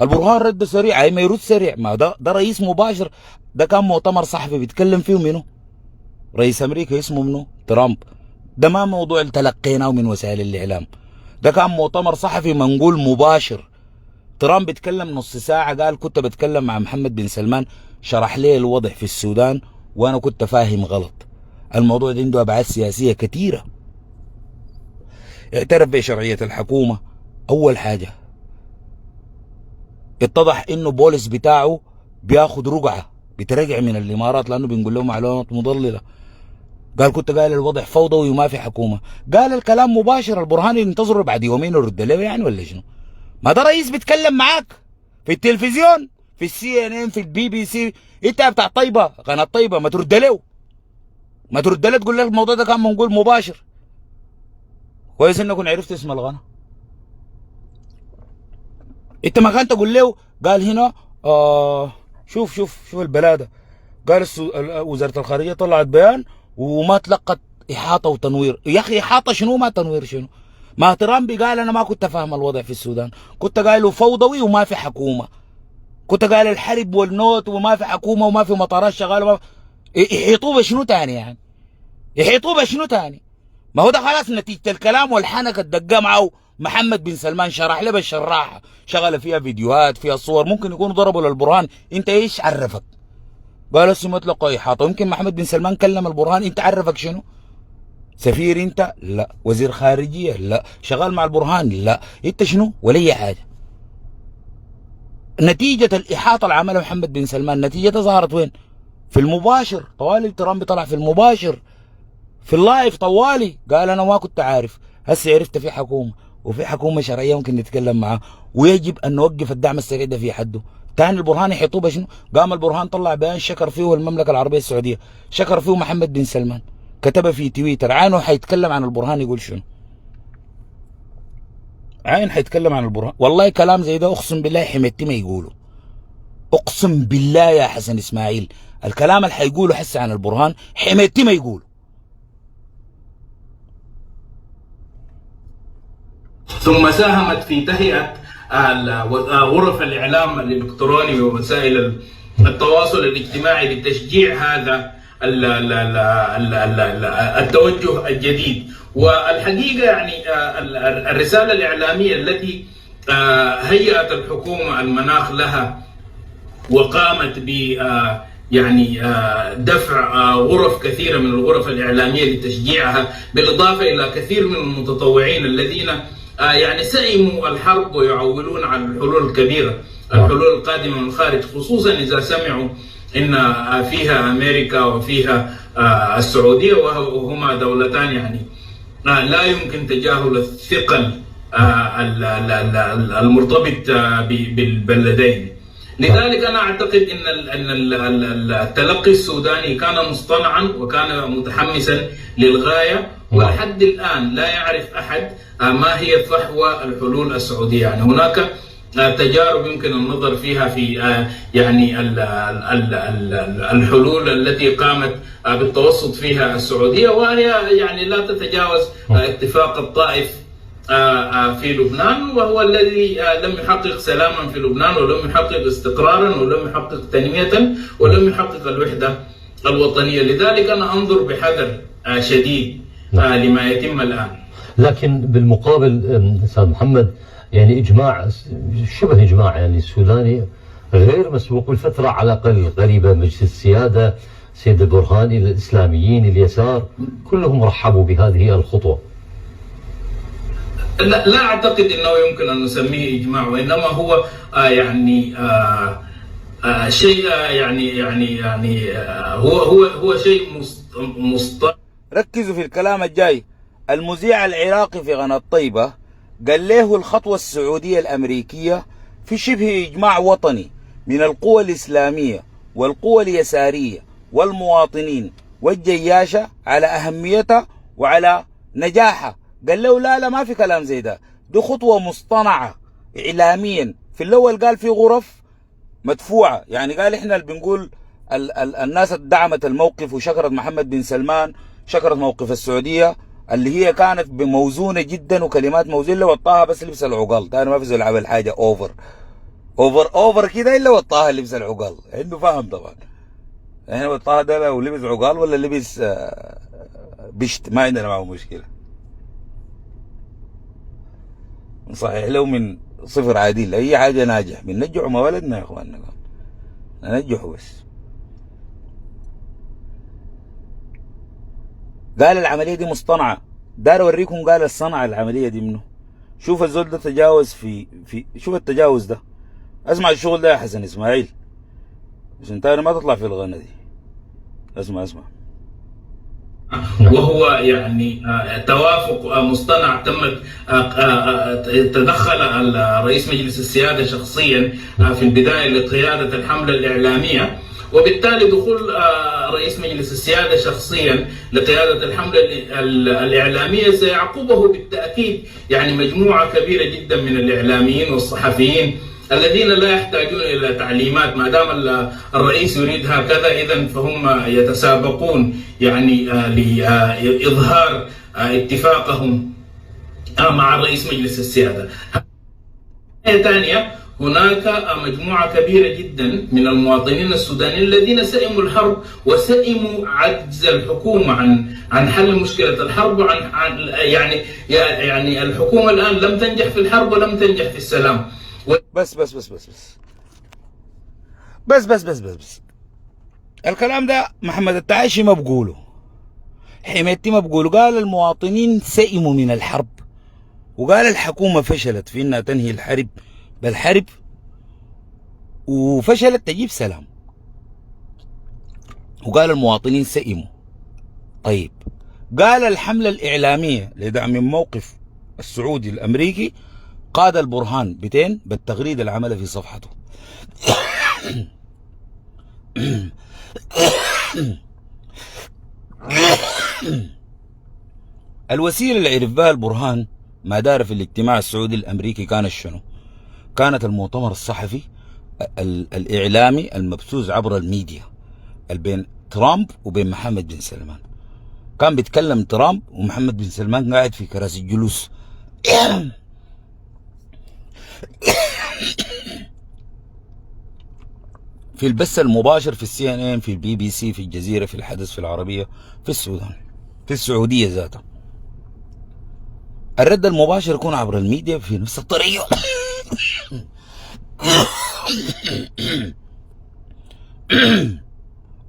البرهان رد سريع، اي ما يرد سريع، ما ده رئيس مباشر. ده كان مؤتمر صحفي بيتكلم فيه منه رئيس امريكا اسمه منه ترامب. ده ما موضوع اللي تلقيناه من وسائل الإعلام، ده كان مؤتمر صحفي منقول مباشر. ترامب بيتكلم نص ساعة، قال كنت بتكلم مع محمد بن سلمان شرح لي الوضع في السودان وانا كنت فاهم غلط. الموضوع ده عنده ابعاد سياسية كثيرة. اعترف بشرعية الحكومة. اول حاجة اتضح انه بوليس بتاعه بياخد رقعة بترجع من الامارات لانه بنقول لهم معلومات مضللة. قال كنت قال الوضع فوضوي وما في حكومة. قال الكلام مباشر. البرهان ينتظر بعد يومين يرد له يعني ولا شنو؟ ما ده رئيس بيتكلم معاك في التلفزيون، في CNN، في BBC. انت بتاع طيبة، قناة طيبة، ما ترد له، ما ترد له تقول له الموضوع ده كان منقول مباشر. كويس انكم عرفت اسم القناة. انت ما كان تقول له قال هنا شوف البلادة. قال وزارة الخارجية طلعت بيان وما تلقت إحاطة وتنوير. يا أخي إحاطة شنو ما تنوير شنو؟ ما ترامبي قال أنا ما كنت فاهم الوضع في السودان، كنت قايله فوضوي وما في حكومة، كنت قايل الحرب والنوت وما في حكومة وما في مطارات شغالة. يحيطوه بشنو تاني يعني؟ يحيطوه بشنو تاني؟ ما هو ده خلاص نتيجة الكلام والحنكة الدقة معه. محمد بن سلمان شرح له بالشراحة، شغل فيها فيديوهات فيها صور، ممكن يكونوا ضربوا للبرهان. انت ايش عرفك؟ قال اسمه مطلق إحاطة. يمكن محمد بن سلمان كلم البرهان، انت عرفك شنو؟ سفير انت؟ لا. وزير خارجية؟ لا. شغال مع البرهان؟ لا. انت شنو؟ ولا اي حاجة. نتيجة الإحاطة اللي عملها محمد بن سلمان نتيجتها ظهرت وين؟ في المباشر. طوالي ترامب طلع في المباشر في اللايف طوالي قال انا ما كنت عارف، هسه عرفت في حكومة وفي حكومة شرعية ممكن نتكلم معاه، ويجب ان نوقف الدعم السريع ده في حده. تاني البرهان يحيطوه بشنو؟ قام البرهان طلع بيان شكر فيه المملكة العربية السعودية، شكر فيه محمد بن سلمان، كتب في تويتر. عينه حيتكلم عن البرهان يقول شنو؟ عين حيتكلم عن البرهان. والله كلام زي ده اقسم بالله حميتي ما يقوله. اقسم بالله يا حسن اسماعيل الكلام اللي حيقوله حس عن البرهان حميتي ما يقوله. ثم ساهمت في تهيئة غرف الإعلام الإلكتروني ووسائل التواصل الاجتماعي لتشجيع هذا التوجه الجديد. والحقيقة يعني الرسالة الإعلامية التي هيأت الحكومة المناخ لها وقامت ب يعني دفع غرف كثيرة من الغرف الإعلامية لتشجيعها، بالإضافة إلى كثير من المتطوعين الذين يعني سئموا الحرب ويعولون على الحلول الكبيرة، الحلول القادمة من الخارج، خصوصا إذا سمعوا إن فيها أمريكا وفيها السعودية، وهما دولتان يعني لا يمكن تجاهل الثقل المرتبط بالبلدين. لذلك أنا أعتقد أن التلقي السوداني كان مصطنعا وكان متحمسا للغاية، ولحد الآن لا يعرف أحد ما هي فحوى الحلول السعودية. يعني هناك تجارب يمكن النظر فيها في يعني الحلول التي قامت بالتوسط فيها السعودية، وهي يعني لا تتجاوز اتفاق الطائف في لبنان، وهو الذي لم يحقق سلاما في لبنان، ولم يحقق استقرارا، ولم يحقق تنمية، ولم يحقق الوحدة الوطنية. لذلك أنا أنظر بحذر شديد لما يتم الآن. لكن بالمقابل أستاذ محمد، يعني إجماع شبه إجماع يعني السوداني غير مسبوق بالفترة على الأقل قريبة، مجلس السيادة، سيد البرهاني، الإسلاميين، اليسار، كلهم رحبوا بهذه الخطوة. لا أعتقد أنه يمكن أن نسميه إجماع، وإنما هو يعني شيء يعني هو شيء ركزوا في الكلام الجاي. المذيع العراقي في قناة طيبة قال له الخطوة السعودية الأمريكية في شبه إجماع وطني من القوى الإسلامية والقوى اليسارية والمواطنين والجياشة على أهميتها وعلى نجاحها. قال له لا ما في كلام زي ده، دي خطوة مصطنعة إعلاميا. في الأول قال في غرف مدفوعة، يعني قال إحنا اللي بنقول الناس دعمت الموقف وشكرت محمد بن سلمان، شكرت موقف السعودية اللي هي كانت بموزونة جدا وكلمات موزونة، وطاها بس لبس العقال. تاني ما في زول عمل حاجة اوفر كده الا وطاها لبس العقال، عنده فاهم طبعا. احنا وطاها ده لو لبس عقال ولا لبس بشت ما عندنا معه مشكلة، صحيح له من صفر عادل. اي حاجة ناجح بننجحه، ما ولدنا يا اخواننا ننجحه بس. قال العملية دي مصطنعة، دار اوريكم قال الصنعة العملية دي منه. شوف الزول ده تجاوز في شوف التجاوز ده. اسمع الشغل ده يا حسن اسماعيل عشان تاني ما تطلع في الغنى دي. اسمع وهو يعني توافق مصطنع تمت. تدخل رئيس مجلس السيادة شخصيا في البداية لقيادة الحملة الإعلامية، وبالتالي دخول رئيس مجلس السيادة شخصيا لقيادة الحملة الإعلامية سيعقبه بالتأكيد يعني مجموعة كبيرة جدا من الإعلاميين والصحفيين الذين لا يحتاجون إلى تعليمات. ما دام الرئيس يريد هكذا إذن فهم يتسابقون يعني لإظهار اتفاقهم مع رئيس مجلس السيادة. ثانية، هناك مجموعة كبيرة جدا من المواطنين السودانيين الذين سئموا الحرب وسئموا عجز الحكومة عن حل مشكلة الحرب، وعن يعني الحكومة الآن لم تنجح في الحرب ولم تنجح في السلام. بس بس بس بس بس بس بس بس بس بس الكلام ده محمد التعايشي ما بقوله، حميدتي ما بقوله. قال المواطنين سئموا من الحرب، وقال الحكومة فشلت في انها تنهي الحرب بالحرب، وفشلت تجيب سلام. وقال المواطنين سئموا. طيب قال الحملة الإعلامية لدعم الموقف السعودي الأمريكي قاد البرهان بتين بالتغريدة اللي عملها في صفحته. الوسيلة اللي عرف بها البرهان ما دار في الاجتماع السعودي الأمريكي كانت شنو؟ كانت المؤتمر الصحفي الإعلامي المبثوث عبر الميديا بين ترامب وبين محمد بن سلمان. كان بيتكلم ترامب ومحمد بن سلمان قاعد في كراسي الجلوس. في البث المباشر في CNN، في BBC، في الجزيرة، في الحدث، في العربية، في السودان، في السعودية ذاتها. الرد المباشر يكون عبر الميديا في نفس الطريقة.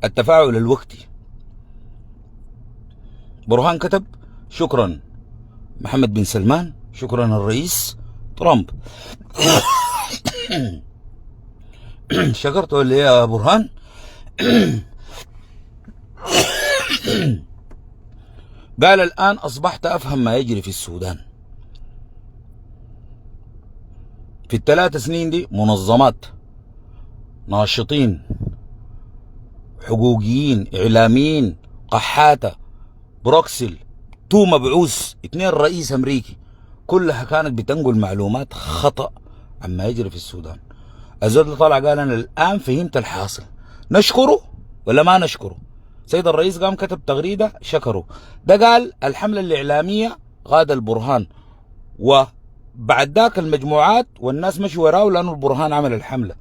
التفاعل الوقتي. برهان كتب: شكرا محمد بن سلمان، شكرا الرئيس ترامب. شكرته اللي يا برهان. قال: الآن أصبحت أفهم ما يجري في السودان. في ال3 سنين دي منظمات، ناشطين، حقوقيين، إعلاميين، قحاتة، بروكسل، 2 مبعوث، 2 رئيس أمريكي، كلها كانت بتنقل معلومات خطأ عما يجري في السودان. الزول اللي طلع قال: أنا الآن فهمت الحاصل. نشكره ولا ما نشكره؟ سيد الرئيس قام كتب تغريدة شكره. ده قال الحملة الإعلامية غاد البرهان، وبعد ذاك المجموعات والناس مشوا وراه لأنه البرهان عمل الحملة.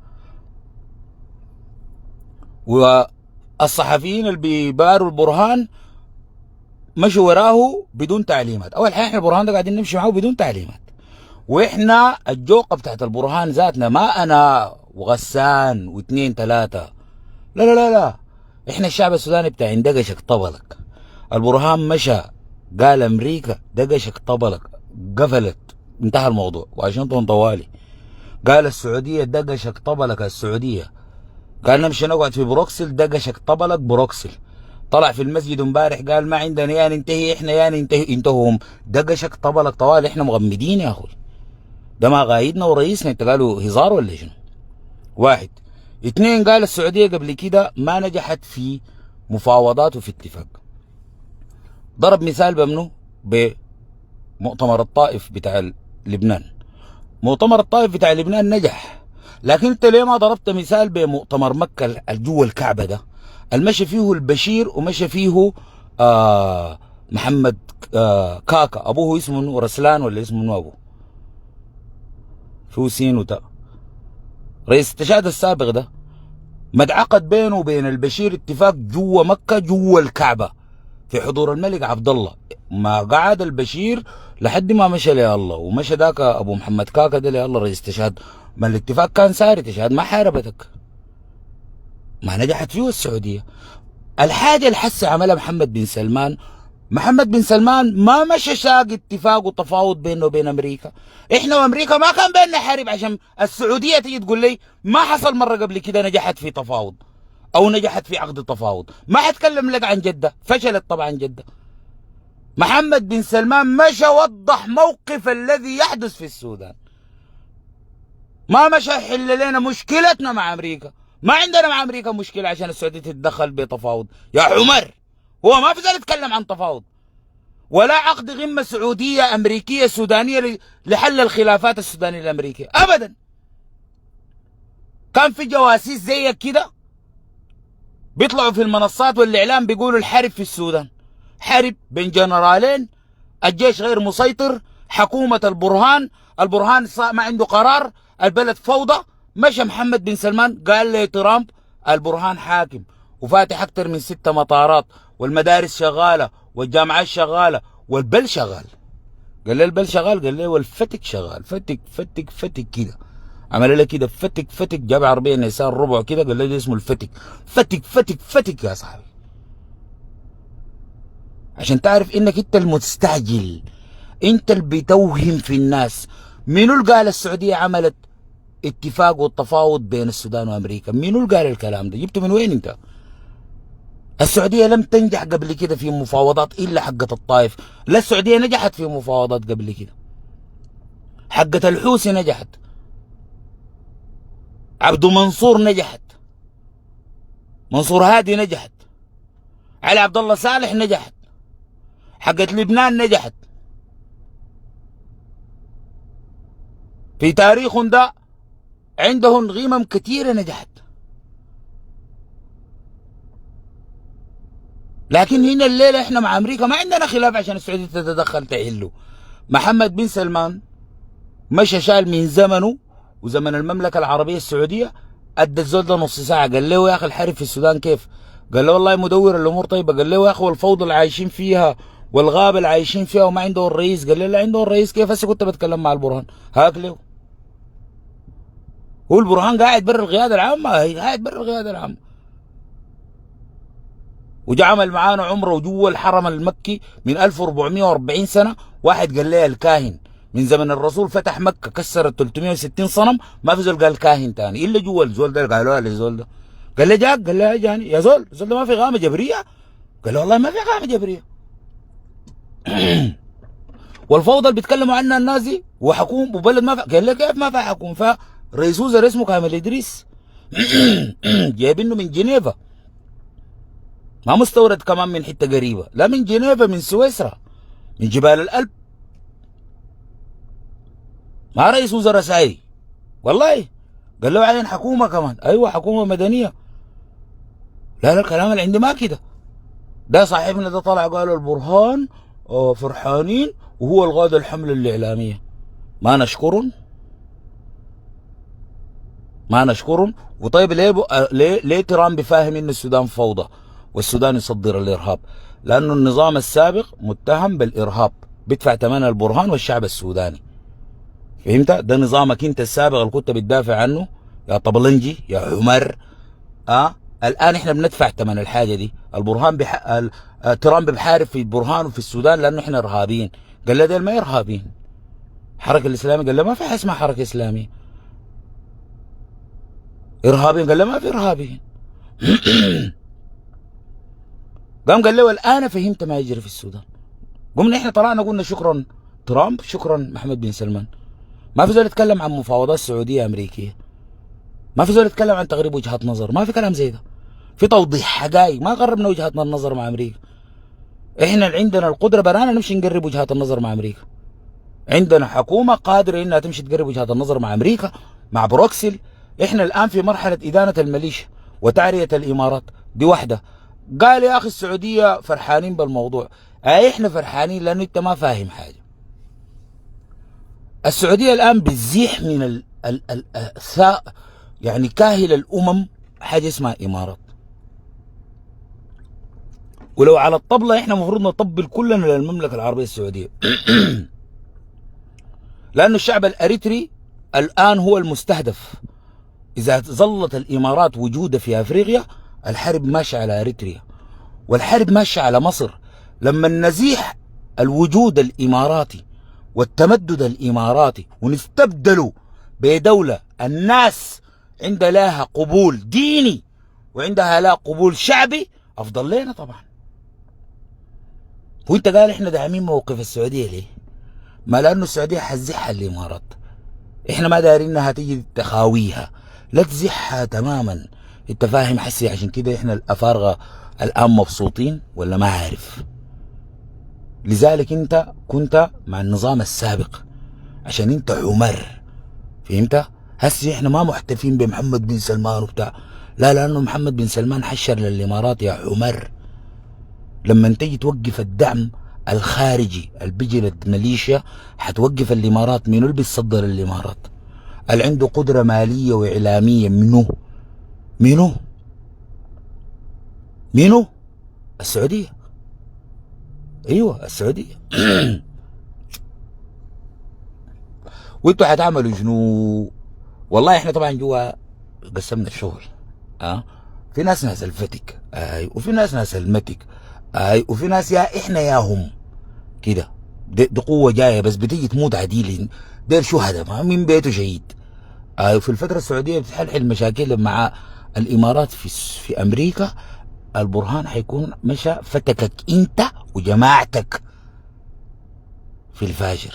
والصحفيين اللي بيباروا البرهان مشوا وراه بدون تعليمات. أول حاجة احنا البرهان ده قاعدين نمشي معاه بدون تعليمات، واحنا الجوقة بتاعت البرهان ذاتنا ما أنا وغسان و2 3. لا لا لا لا، احنا الشعب السوداني بتاع دقشك طبلك. البرهان مشى قال امريكا دقشك طبلك، قفلت، انتهى الموضوع. واشنطن طوالي قال السعوديه دقشك طبلك السعوديه. قال نمشي نقعد في بروكسل دقشك طبلك بروكسل. طلع في المسجد امبارح قال ما عندنا يا ننتهي احنا يا ننتهي انتهم. دقشك طبلك طوالي. احنا مغمدين يا اخوي، ده ما قايدنا ورئيسنا. انت قالوا هزار ولا شنو؟ 1. 2 قال السعودية قبل كده ما نجحت في مفاوضات وفي اتفاق. ضرب مثال بمنه بمؤتمر الطائف بتاع لبنان. مؤتمر الطائف بتاع لبنان نجح، لكن انت ليه ما ضربت مثال بمؤتمر مكة جوا الكعبة ده المشي فيه البشير ومشي فيه محمد كاكا، ابوه اسمه رسلان ولا اسمه ابوه فيه سين وتاء، رئيس التشهد السابق ده، مدعقد بينه وبين البشير اتفاق جوا مكة جوا الكعبة في حضور الملك عبد الله. ما قعد البشير لحد ما مشى لي الله، ومشى ذاك ابو محمد كاكا ده لي الله رئيس التشهد. ما الاتفاق كان ساري، تشهد ما حاربتك، ما نجحت فيه السعودية. الحاجة اللي حس عملها محمد بن سلمان، محمد بن سلمان ما مشى ساق اتفاق وتفاوض بينه وبين امريكا. احنا وامريكا ما كان بيننا حرب عشان السعوديه تيجي تقول لي ما حصل مره قبل كده نجحت في تفاوض او نجحت في عقد تفاوض. ما حتكلم لك عن جده، فشلت طبعا جده. محمد بن سلمان مشى وضح موقف الذي يحدث في السودان، ما مشى يحل لنا مشكلتنا مع امريكا. ما عندنا مع امريكا مشكله عشان السعوديه تتدخل بتفاوض يا عمر. هو ما في زال يتكلم عن تفاوض ولا عقد قمة سعودية أمريكية سودانية لحل الخلافات السودانية الأمريكية أبدا. كان في جواسيس زيك كده بيطلعوا في المنصات والإعلام بيقولوا الحرب في السودان حرب بين جنرالين، الجيش غير مسيطر، حكومة البرهان ما عنده قرار، البلد فوضى. مشى محمد بن سلمان قال لي ترامب البرهان حاكم وفاتح أكثر من 6 مطارات والمدارس شغالة والجامعات شغالة والبل شغال. قال لي البل شغال، قال لي والفتك شغال. فتك فتك فتك كده، عمل لي كده فتك فتك، جاب عربية نيسان ربع كده، قال لي اسمه الفتك. فتك فتك فتك يا صاحبي، عشان تعرف انك انت المستعجل، انت اللي بتوهم في الناس. منو اللي قال السعودية عملت اتفاق والتفاوض بين السودان وامريكا؟ منو اللي قال الكلام ده؟ جبته من وين انت؟ السعودية لم تنجح قبل كده في مفاوضات إلا حقة الطائف. لا، السعودية نجحت في مفاوضات قبل كده، حقة الحوثي نجحت، عبد منصور نجحت، منصور هادي نجحت، علي عبد الله صالح نجحت، حقة لبنان نجحت. في تاريخهم ده عندهم غيمم كثيرة نجحت. لكن هنا الليلة احنا مع امريكا ما عندنا خلاف عشان السعودية تتدخل تحله. محمد بن سلمان مشى شال من زمنه وزمن المملكة العربية السعودية ادى الزول ده نص ساعه، قال له يا اخي الحرب في السودان كيف؟ قال له والله مدور الامور طيبه. قال له يا اخي والفوضى اللي عايشين فيها والغابه اللي عايشين فيها وما عندهم الرئيس. قال له لا عندهم الرئيس كيف؟ هسه كنت بتكلم مع البرهان هاك له. هو البرهان قاعد برا القياده العامه، قاعد برا القياده العامه، وجا عمل معانا عمره جوا الحرم المكي من 1440 سنه. واحد قال لي الكاهن من زمن الرسول فتح مكه كسر 360 صنم، ما في زول قال كاهن تاني الا جوا الزول ده. قالوا له الزول ده، قال لي جاك، قال لي جاني يا زول، الزول ده ما في غامه جبريه؟ قال له والله ما في غامه جبريه. والفوضى اللي بيتكلموا عنها الناس دي وحكوم وبلد ما في. قال لي كيف ما في حكوم؟ فرئيس وزراء اسمه كامل ادريس جايبينه من جنيفا، ما مستورد كمان من حته قريبه، لا من جنيفا، من سويسرا، من جبال الألب. ما رئيس وزراء سايري والله. قال له عين حكومه كمان، ايوه حكومه مدنيه. لا الكلام اللي عندي ما كده. ده صاحبنا ده طلع قالوا البرهان فرحانين وهو الغاد الحمله الاعلاميه. ما نشكرهم؟ ما نشكرهم؟ وطيب ليه ترامب فاهم ان السودان فوضى والسودان يصدر الارهاب؟ لانه النظام السابق متهم بالارهاب، بيدفع ثمن البرهان والشعب السوداني. فهمت؟ ده نظامك انت السابق اللي كنت بتدافع عنه يا طبلنجي يا عمر. الان احنا بندفع ثمن الحاجه دي. البرهان ترامب بحارب في البرهان وفي السودان لانه احنا ارهابيين. قال له ديل ما ارهابيين. الحركه الاسلاميه قال له ما في حاجه اسمها حركه اسلاميه. ارهابيين قال له ما في ارهابيين. قام قال له والان فهمت ما يجري في السودان. قمنا احنا طلعنا قلنا شكرا ترامب، شكرا محمد بن سلمان. ما في زول يتكلم عن مفاوضات سعوديه امريكيه، ما في زول يتكلم عن تغريب وجهات نظر، ما في كلام زي ده. في توضيح حقائق، ما قربنا وجهاتنا النظر مع امريكا. احنا اللي عندنا القدره برانا نمشي نقرب وجهات النظر مع امريكا. عندنا حكومه قادره انها تمشي تقرب وجهات النظر مع امريكا، مع بروكسل. احنا الان في مرحله ادانه الميليشيا وتعريه الامارات، دي واحده. قال يا اخي السعوديه فرحانين بالموضوع. احنا فرحانين لانه انت ما فاهم حاجه. السعوديه الان بتزيح من يعني كاهل الامم حاجه اسمها امارات. ولو على الطبله احنا المفروض نطبل كلنا للمملكه العربيه السعوديه. لانه الشعب الاريتري الان هو المستهدف. اذا ظلت الامارات وجوده في افريقيا، الحرب ماشيه على اريتريا والحرب ماشيه على مصر. لما نزيح الوجود الاماراتي والتمدد الاماراتي ونستبدله بدوله الناس عندها لها قبول ديني وعندها لها قبول شعبي، افضل لنا طبعا. وانت قال احنا داعمين موقف السعوديه ليه؟ ما لانه السعوديه حتزحها الامارات. احنا ما دارين انها تيجي تخاويها، لا تزحها تماما. انت فاهم حسي؟ عشان كده احنا الافارقه الان مبسوطين ولا ما عارف؟ لذلك انت كنت مع النظام السابق عشان انت عمر. فهمت؟ هسي احنا ما محتفين بمحمد بن سلمان وبتاع، لا، لانه محمد بن سلمان حشر للامارات يا عمر. لما تيجي توقف الدعم الخارجي اللي بيجي للميليشيا حتوقف الامارات. مين اللي بيصدر الامارات؟ اللي عنده قدره ماليه واعلاميه منو؟ السعوديه. ايوه السعوديه. وانتوا حتعملوا شنو؟ والله احنا طبعا جوا قسمنا الشغل. في ناس الفتك، وفي ناس المتك، وفي ناس يا احنا يا هم كده. دي قوه جايه بس بتيجي تموت عديل. دير شهداء ما من بيته شهيد. في الفتره السعوديه بتحلحل مشاكل مع الامارات في امريكا. البرهان حيكون مشى فتكك انت وجماعتك في الفاجر.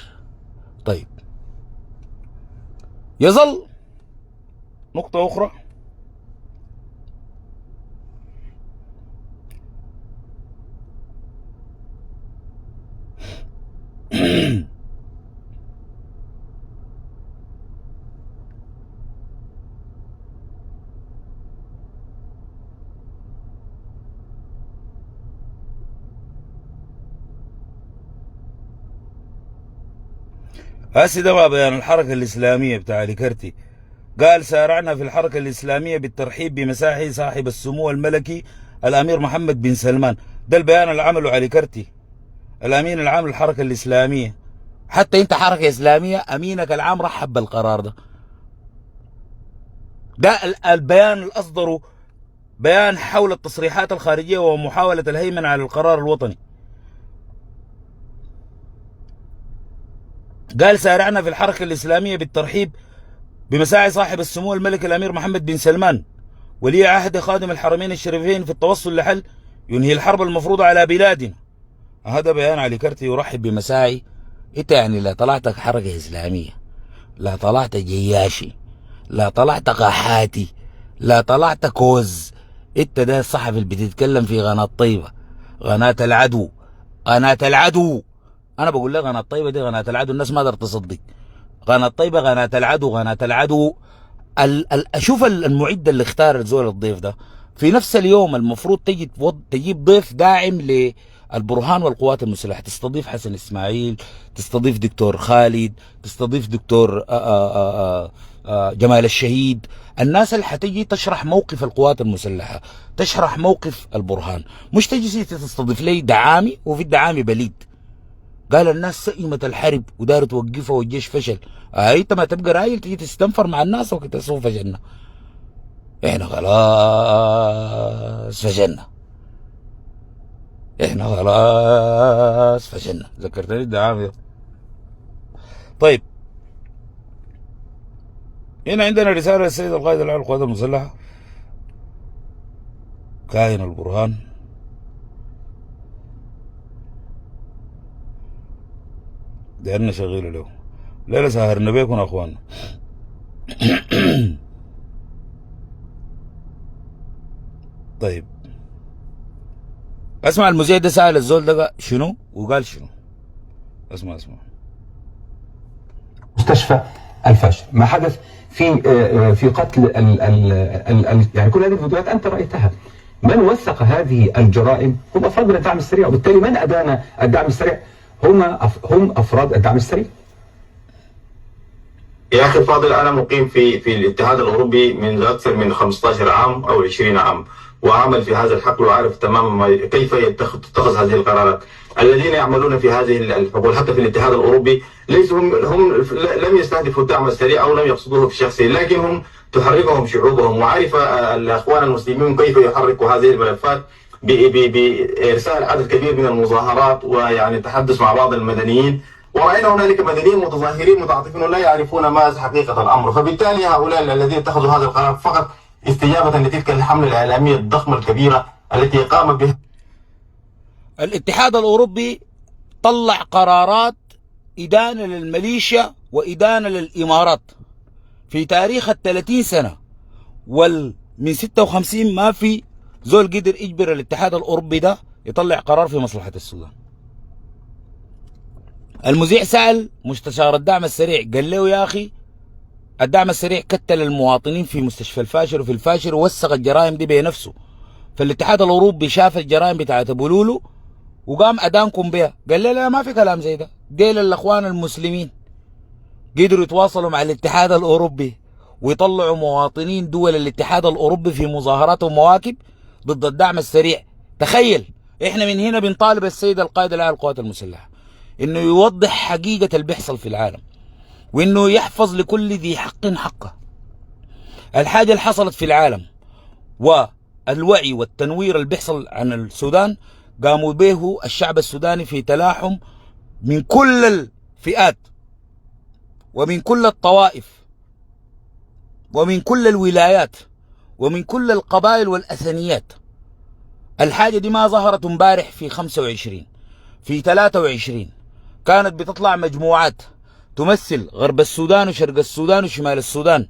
طيب يظل نقطة أخرى. هسي ده بيان الحركة الإسلامية بتاع ليكرتي قال سارعنا في الحركة الإسلامية بالترحيب بمساحي صاحب السمو الملكي الأمير محمد بن سلمان. ده البيان اللي عمله علي كرتي الأمين العام للحركة الإسلامية. حتى أنت حركة إسلامية أمينك العام رحب بالقرار ده. ده البيان اللي أصدره بيان حول التصريحات الخارجية ومحاولة الهيمنة على القرار الوطني. قال سارعنا في الحركة الإسلامية بالترحيب بمساعي صاحب السمو الملكي الأمير محمد بن سلمان ولي عهد خادم الحرمين الشريفين في التوصل لحل ينهي الحرب المفروضة على بلادنا. هذا بيان علي كرتي يرحب بمساعي. انت يعني لا طلعت حركة إسلامية، لا طلعت جياشي، لا طلعت قاحاتي، لا طلعت كوز. انت ده الصحفي اللي بتتكلم في قناة طيبة، قناة العدو، قناة العدو. انا بقول لك قناة طيبة دي قناة العدو، الناس ما قدرت تصدق. قناة طيبة قناة العدو، قناة العدو. اشوف المعد اللي اختار الزول الضيف ده في نفس اليوم المفروض تجيب ضيف داعم للبرهان والقوات المسلحة، تستضيف حسن اسماعيل، تستضيف دكتور خالد، تستضيف دكتور جمال الشهيد، الناس اللي حتجي تشرح موقف القوات المسلحة، تشرح موقف البرهان، مش تجي تستضيف لي دعامي وفي الدعامي بليد. قال الناس سئمت الحرب ودار توقفها والجيش فشل. انت ما تبقى رايل تيجي تستنفر مع الناس وقت تسوف فشلنا. احنا خلاص فشلنا، احنا خلاص فشلنا. ذكرتني الدعامي. طيب هنا عندنا رسالة للسيد القائد الأعلى للقوات المسلحة كاهن البرهان. دايرنا شغيله له ليلة سهرنا بيكم اخواننا. طيب اسمع المذيع ده سأل الزول ده شنو وقال شنو. اسمع مستشفى الفاشر، ما حدث في قتل يعني كل هذه الفيديوهات انت رايتها. من وثق هذه الجرائم هم افراد الدعم السريع، وبالتالي من ادان الدعم السريع هم افراد الدعم السريع. يا اخي الفاضل، انا مقيم في الاتحاد الاوروبي منذ اكثر من 15 عام او 20 عام، واعمل في هذا الحقل واعرف تماما كيف تتخذ هذه القرارات. الذين يعملون في هذه الحقول حتى في الاتحاد الاوروبي ليسوا هم لم يستهدفوا الدعم السريع او لم يقصدوه في شخصه، لكن هم تحركهم شعوبهم، وعرف الاخوان المسلمين كيف يحركوا هذه الملفات بارسال عدد كبير من المظاهرات ويعني تحدث مع بعض المدنيين، ورأينا هنالك مدنيين متظاهرين متعاطفين لا يعرفون ما حقيقة الأمر. فبالتالي هؤلاء الذين اتخذوا هذا القرار فقط استجابة لتلك الحملة الإعلامية الضخمة الكبيرة التي قام بها الاتحاد الأوروبي. طلع قرارات إدانة للميليشيا وإدانة للإمارات في تاريخ 30 سنة، من 56 ما في زول قدر يجبر الاتحاد الأوروبي ده يطلع قرار في مصلحة السودان. المذيع سأل مستشار الدعم السريع، قال له يا أخي الدعم السريع كتل المواطنين في مستشفى الفاشر وفي الفاشر ووثق الجرائم دي بنفسه، فالاتحاد الأوروبي شاف الجرائم بتاعت أبو لولو وقام أدانكم بها. قال له لا ما في كلام زي ده، ديل الأخوان المسلمين قدروا يتواصلوا مع الاتحاد الأوروبي ويطلعوا مواطنين دول الاتحاد الأوروبي في مظاهرات ومواكب ضد الدعم السريع. تخيل احنا من هنا بنطالب السيد القائد الأعلى للقوات المسلحة انه يوضح حقيقة اللي بيحصل في العالم، وانه يحفظ لكل ذي حق حقه. الحاجة اللي حصلت في العالم والوعي والتنوير اللي بيحصل عن السودان قاموا به الشعب السوداني في تلاحم من كل الفئات ومن كل الطوائف ومن كل الولايات ومن كل القبائل والأثنيات. الحاجة دي ما ظهرت امبارح في 25، في 23 كانت بتطلع مجموعات تمثل غرب السودان وشرق السودان وشمال السودان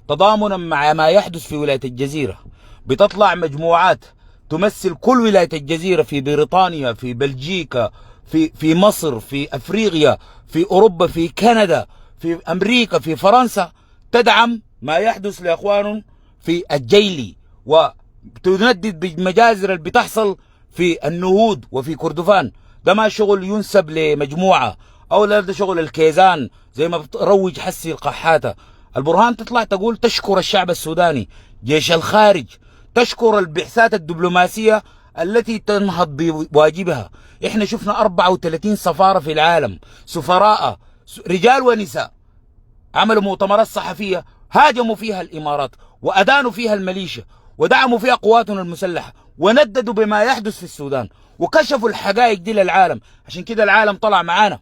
تضامنا مع ما يحدث في ولاية الجزيرة. بتطلع مجموعات تمثل كل ولاية الجزيرة في بريطانيا، في بلجيكا، في مصر، في أفريقيا، في أوروبا، في كندا، في أمريكا، في فرنسا، تدعم ما يحدث لأخوانهم في الجيلي وتندد بالمجازر اللي بتحصل في النهود وفي كردفان. ده ما شغل ينسب لمجموعة، أو لا ده شغل الكيزان زي ما بتروج حسي القحاتة البرهان تطلع تقول تشكر الشعب السوداني، جيش الخارج، تشكر البعثات الدبلوماسية التي تنهض بواجبها. احنا شفنا 34 سفارة في العالم، سفراء رجال ونساء، عملوا مؤتمرات صحفية هاجموا فيها الإمارات وأدانوا فيها الميليشيا ودعموا فيها قواتنا المسلحة ونددوا بما يحدث في السودان وكشفوا الحقائق دي للعالم. عشان كده العالم طلع معانا،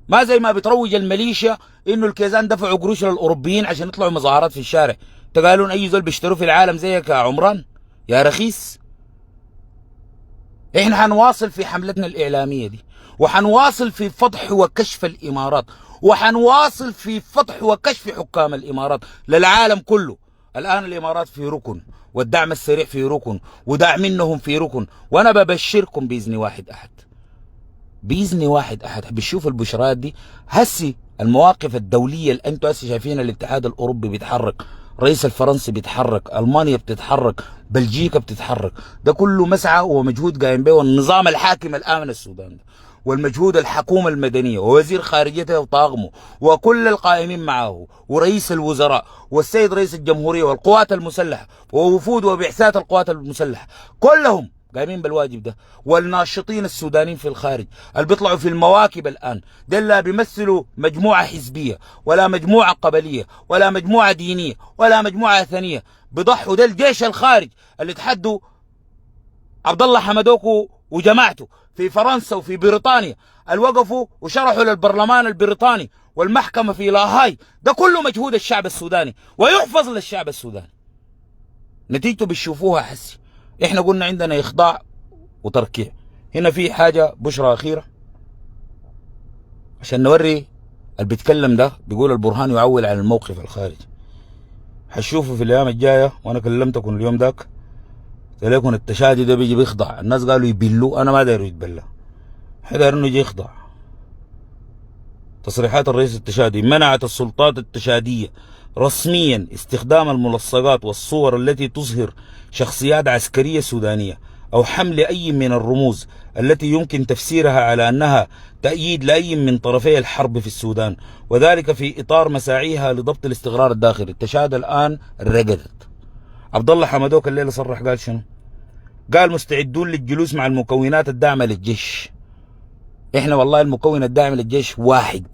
ما زي ما بتروج الميليشيا انه الكيزان دفعوا قروش للاوروبيين عشان يطلعوا مظاهرات في الشارع. تقالون اي زول بيشتروا في العالم زيك يا عمران يا رخيص. احنا حنواصل في حملتنا الاعلاميه دي، وحنواصل في فضح وكشف الامارات، وحنواصل في فضح وكشف حكام الامارات للعالم كله. الان الامارات في ركن، والدعم السريع في ركن، وداعمينهم في ركن، وانا ببشركم باذن واحد احد، باذن واحد احد بتشوف البشرات دي. هسي المواقف الدوليه اللي انتم هسي شايفينها، الاتحاد الاوروبي بيتحرك، الرئيس الفرنسي بيتحرك، المانيا بتتحرك، بلجيكا بتتحرك، ده كله مسعى ومجهود قايم به والنظام الحاكم الان السودان ده، والمجهود الحكومه المدنيه ووزير خارجيته وطاقمه وكل القائمين معه ورئيس الوزراء والسيد رئيس الجمهوريه والقوات المسلحه ووفود وبعثات القوات المسلحه، كلهم قايمين بالواجب ده. والناشطين السودانيين في الخارج اللي بيطلعوا في المواكب الان، ده لا بيمثلوا مجموعه حزبيه ولا مجموعه قبليه ولا مجموعه دينيه ولا مجموعه ثانيه، بيضحوا. ده الجيش الخارج اللي تحدوا عبد الله حمدوك وجماعته في فرنسا وفي بريطانيا، اللي وقفوا وشرحوا للبرلمان البريطاني والمحكمه في لاهاي. ده كله مجهود الشعب السوداني ويحفظ للشعب السوداني. نتيجته بتشوفوها حسي. احنا قلنا عندنا اخضاع وتركيع. هنا في حاجه بشرى اخيره عشان نوري اللي بيتكلم ده بيقول البرهان يعول على الموقف الخارجي. هتشوفوا في الايام الجايه، وانا كلمتكم اليوم ذاك قلت لكم التشادي ده بيجي بيخضع. الناس قالوا يبلوه، انا ما داير يتبلى، حدا انه يجي يخضع. تصريحات الرئيس التشادي: منعت السلطات التشاديه رسميا استخدام الملصقات والصور التي تظهر شخصيات عسكرية سودانية أو حمل أي من الرموز التي يمكن تفسيرها على أنها تأييد لأي من طرفي الحرب في السودان، وذلك في إطار مساعيها لضبط الاستقرار الداخلي. التشادي الآن رقدت. عبد الله حمدوك الليلة صرح قال شنو؟ قال مستعدون للجلوس مع المكونات الداعمة للجيش. احنا والله المكون الداعم للجيش واحد،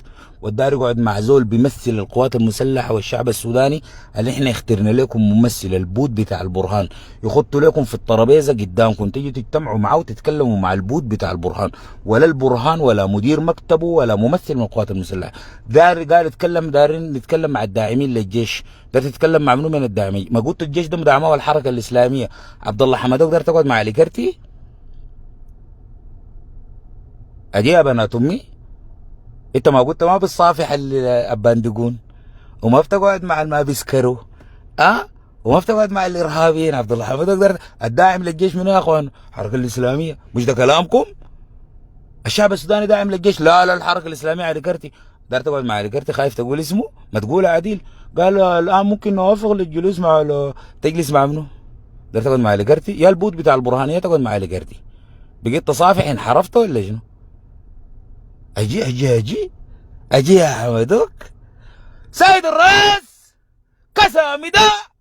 والدار يقعد مع زول بيمثل القوات المسلحه والشعب السوداني اللي احنا اخترنا لكم ممثل البوت بتاع البرهان، يخطوا لكم في الترابيزه قدامكم، تيجوا تجتمعوا معه وتتكلموا مع البوت بتاع البرهان، ولا البرهان ولا مدير مكتبه ولا ممثل من القوات المسلحه. دار قال اتكلم، دارين نتكلم مع الداعمين للجيش. دار تتكلم مع منو من الداعمين؟ ما قلت الجيش ده مدعمه الحركه الاسلاميه. عبد الله حمدوك دار تقعد مع علي كرتي؟ اجي يا بنات امي، انت ما قلت ما بتصافح الباندقون، وما بتقعد مع ما بيسكروا، وما بتقعد مع الارهابيين. عبد الله حمدوك الداعم للجيش منو يا اخوان؟ الحركه الاسلاميه. مش ده كلامكم؟ الشعب السوداني داعم للجيش؟ لا الحركه الاسلاميه. علي كرتي دار تقعد مع علي كرتي، خايف تقول اسمه؟ ما تقول عديل. قال الان ممكن نوافق للجلوس مع تجلس مع منو؟ دار تقعد مع علي كرتي؟ يا البوت بتاع البرهانيه تقعد مع علي كرتي. بقيت تصافح انحرفت ولا شنو؟ اجي يا حمدوك. سيد الرئيس كسى مداء